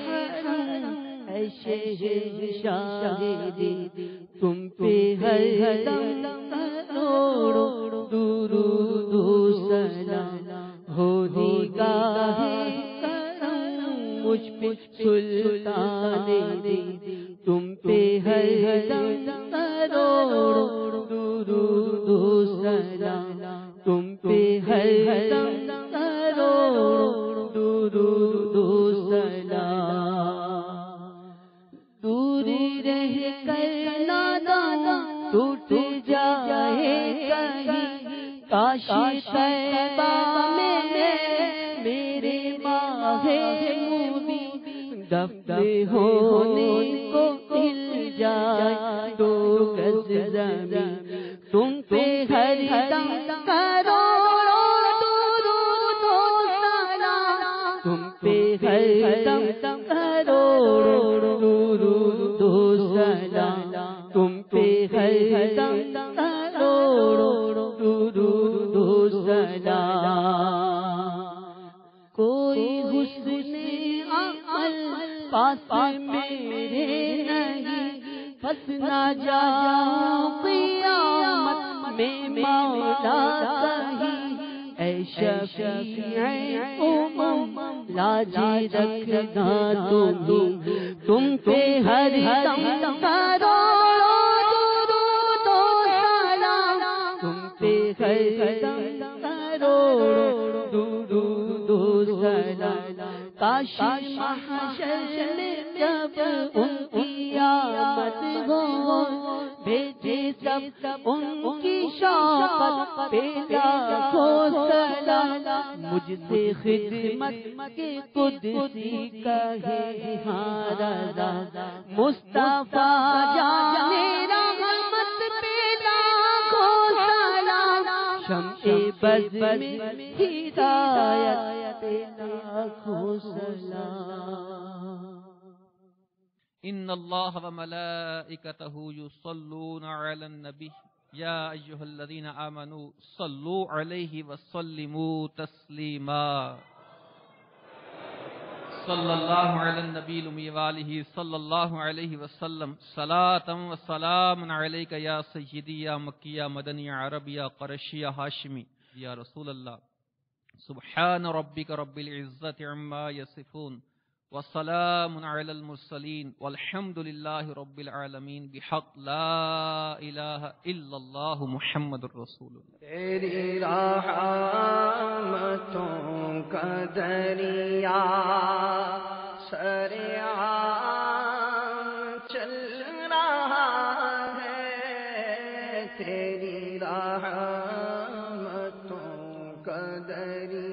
حرم اے شہنشاہ تم پہ ہر دم کروڑوں درود و سلام، ہو نگاہ کرم مجھ پہ سلطان تم پہ ہر دم کروڑوں درود و سلام، تم پہ ہر دم کروڑوں درود و سلام۔ دوری رہ کر ٹوٹ جائے کہیں کاش طیبہ میں میرے ماہ مبین دفن ہونے کو مل جائے دو گز زمین، تم پہ ہر دم کروڑوں درود و سلام، تم پہ ہر دم کروڑوں درود و سلام، تم پہ ہر دم کروڑوں درود و سلام۔ کوئی حسن عمل پاس میرے نہیں، پس نہ جاؤ قیامت میں مولا کہیں، اے شفیع امم لاج رکھنا تم پہ ہر دم کروڑوں درود و سلام، تم پہ ہر دم کروڑوں درود و سلام۔ کاش محشر میں جب ان کی آمد ہو بھیجے سب ان کی شوقت پہ لاکھوں سلام، مجھ سے خدمت کے قدسی کہے ہاں رضا، مصطفیٰ جانے رحمت پہ لاکھوں سلام، شمع بز میں ہدایت پہ لاکھوں سلام۔ ان اللہ وملائکتہ یصلون علی النبی یا ایھا الذین آمنوا صلوا علیہ وسلموا تسلیما۔ صلی اللہ علی النبی الأمی وآلہ صلی اللہ علیہ وسلم، صلاۃ و سلام علیک یا سیدی یا مکی یا مدنی یا عربی یا قرشی یا ہاشمی یا رسول اللہ۔ سبحان ربک رب العزت عما یصفون وسلام علی المرسلین والحمد للہ رب العالمین بحق لا الہ الا اللہ محمد الرسول اللہ۔ تیری رحمتوں کا دریا سریعان چل رہا ہے، تیری رحمتوں کا دریا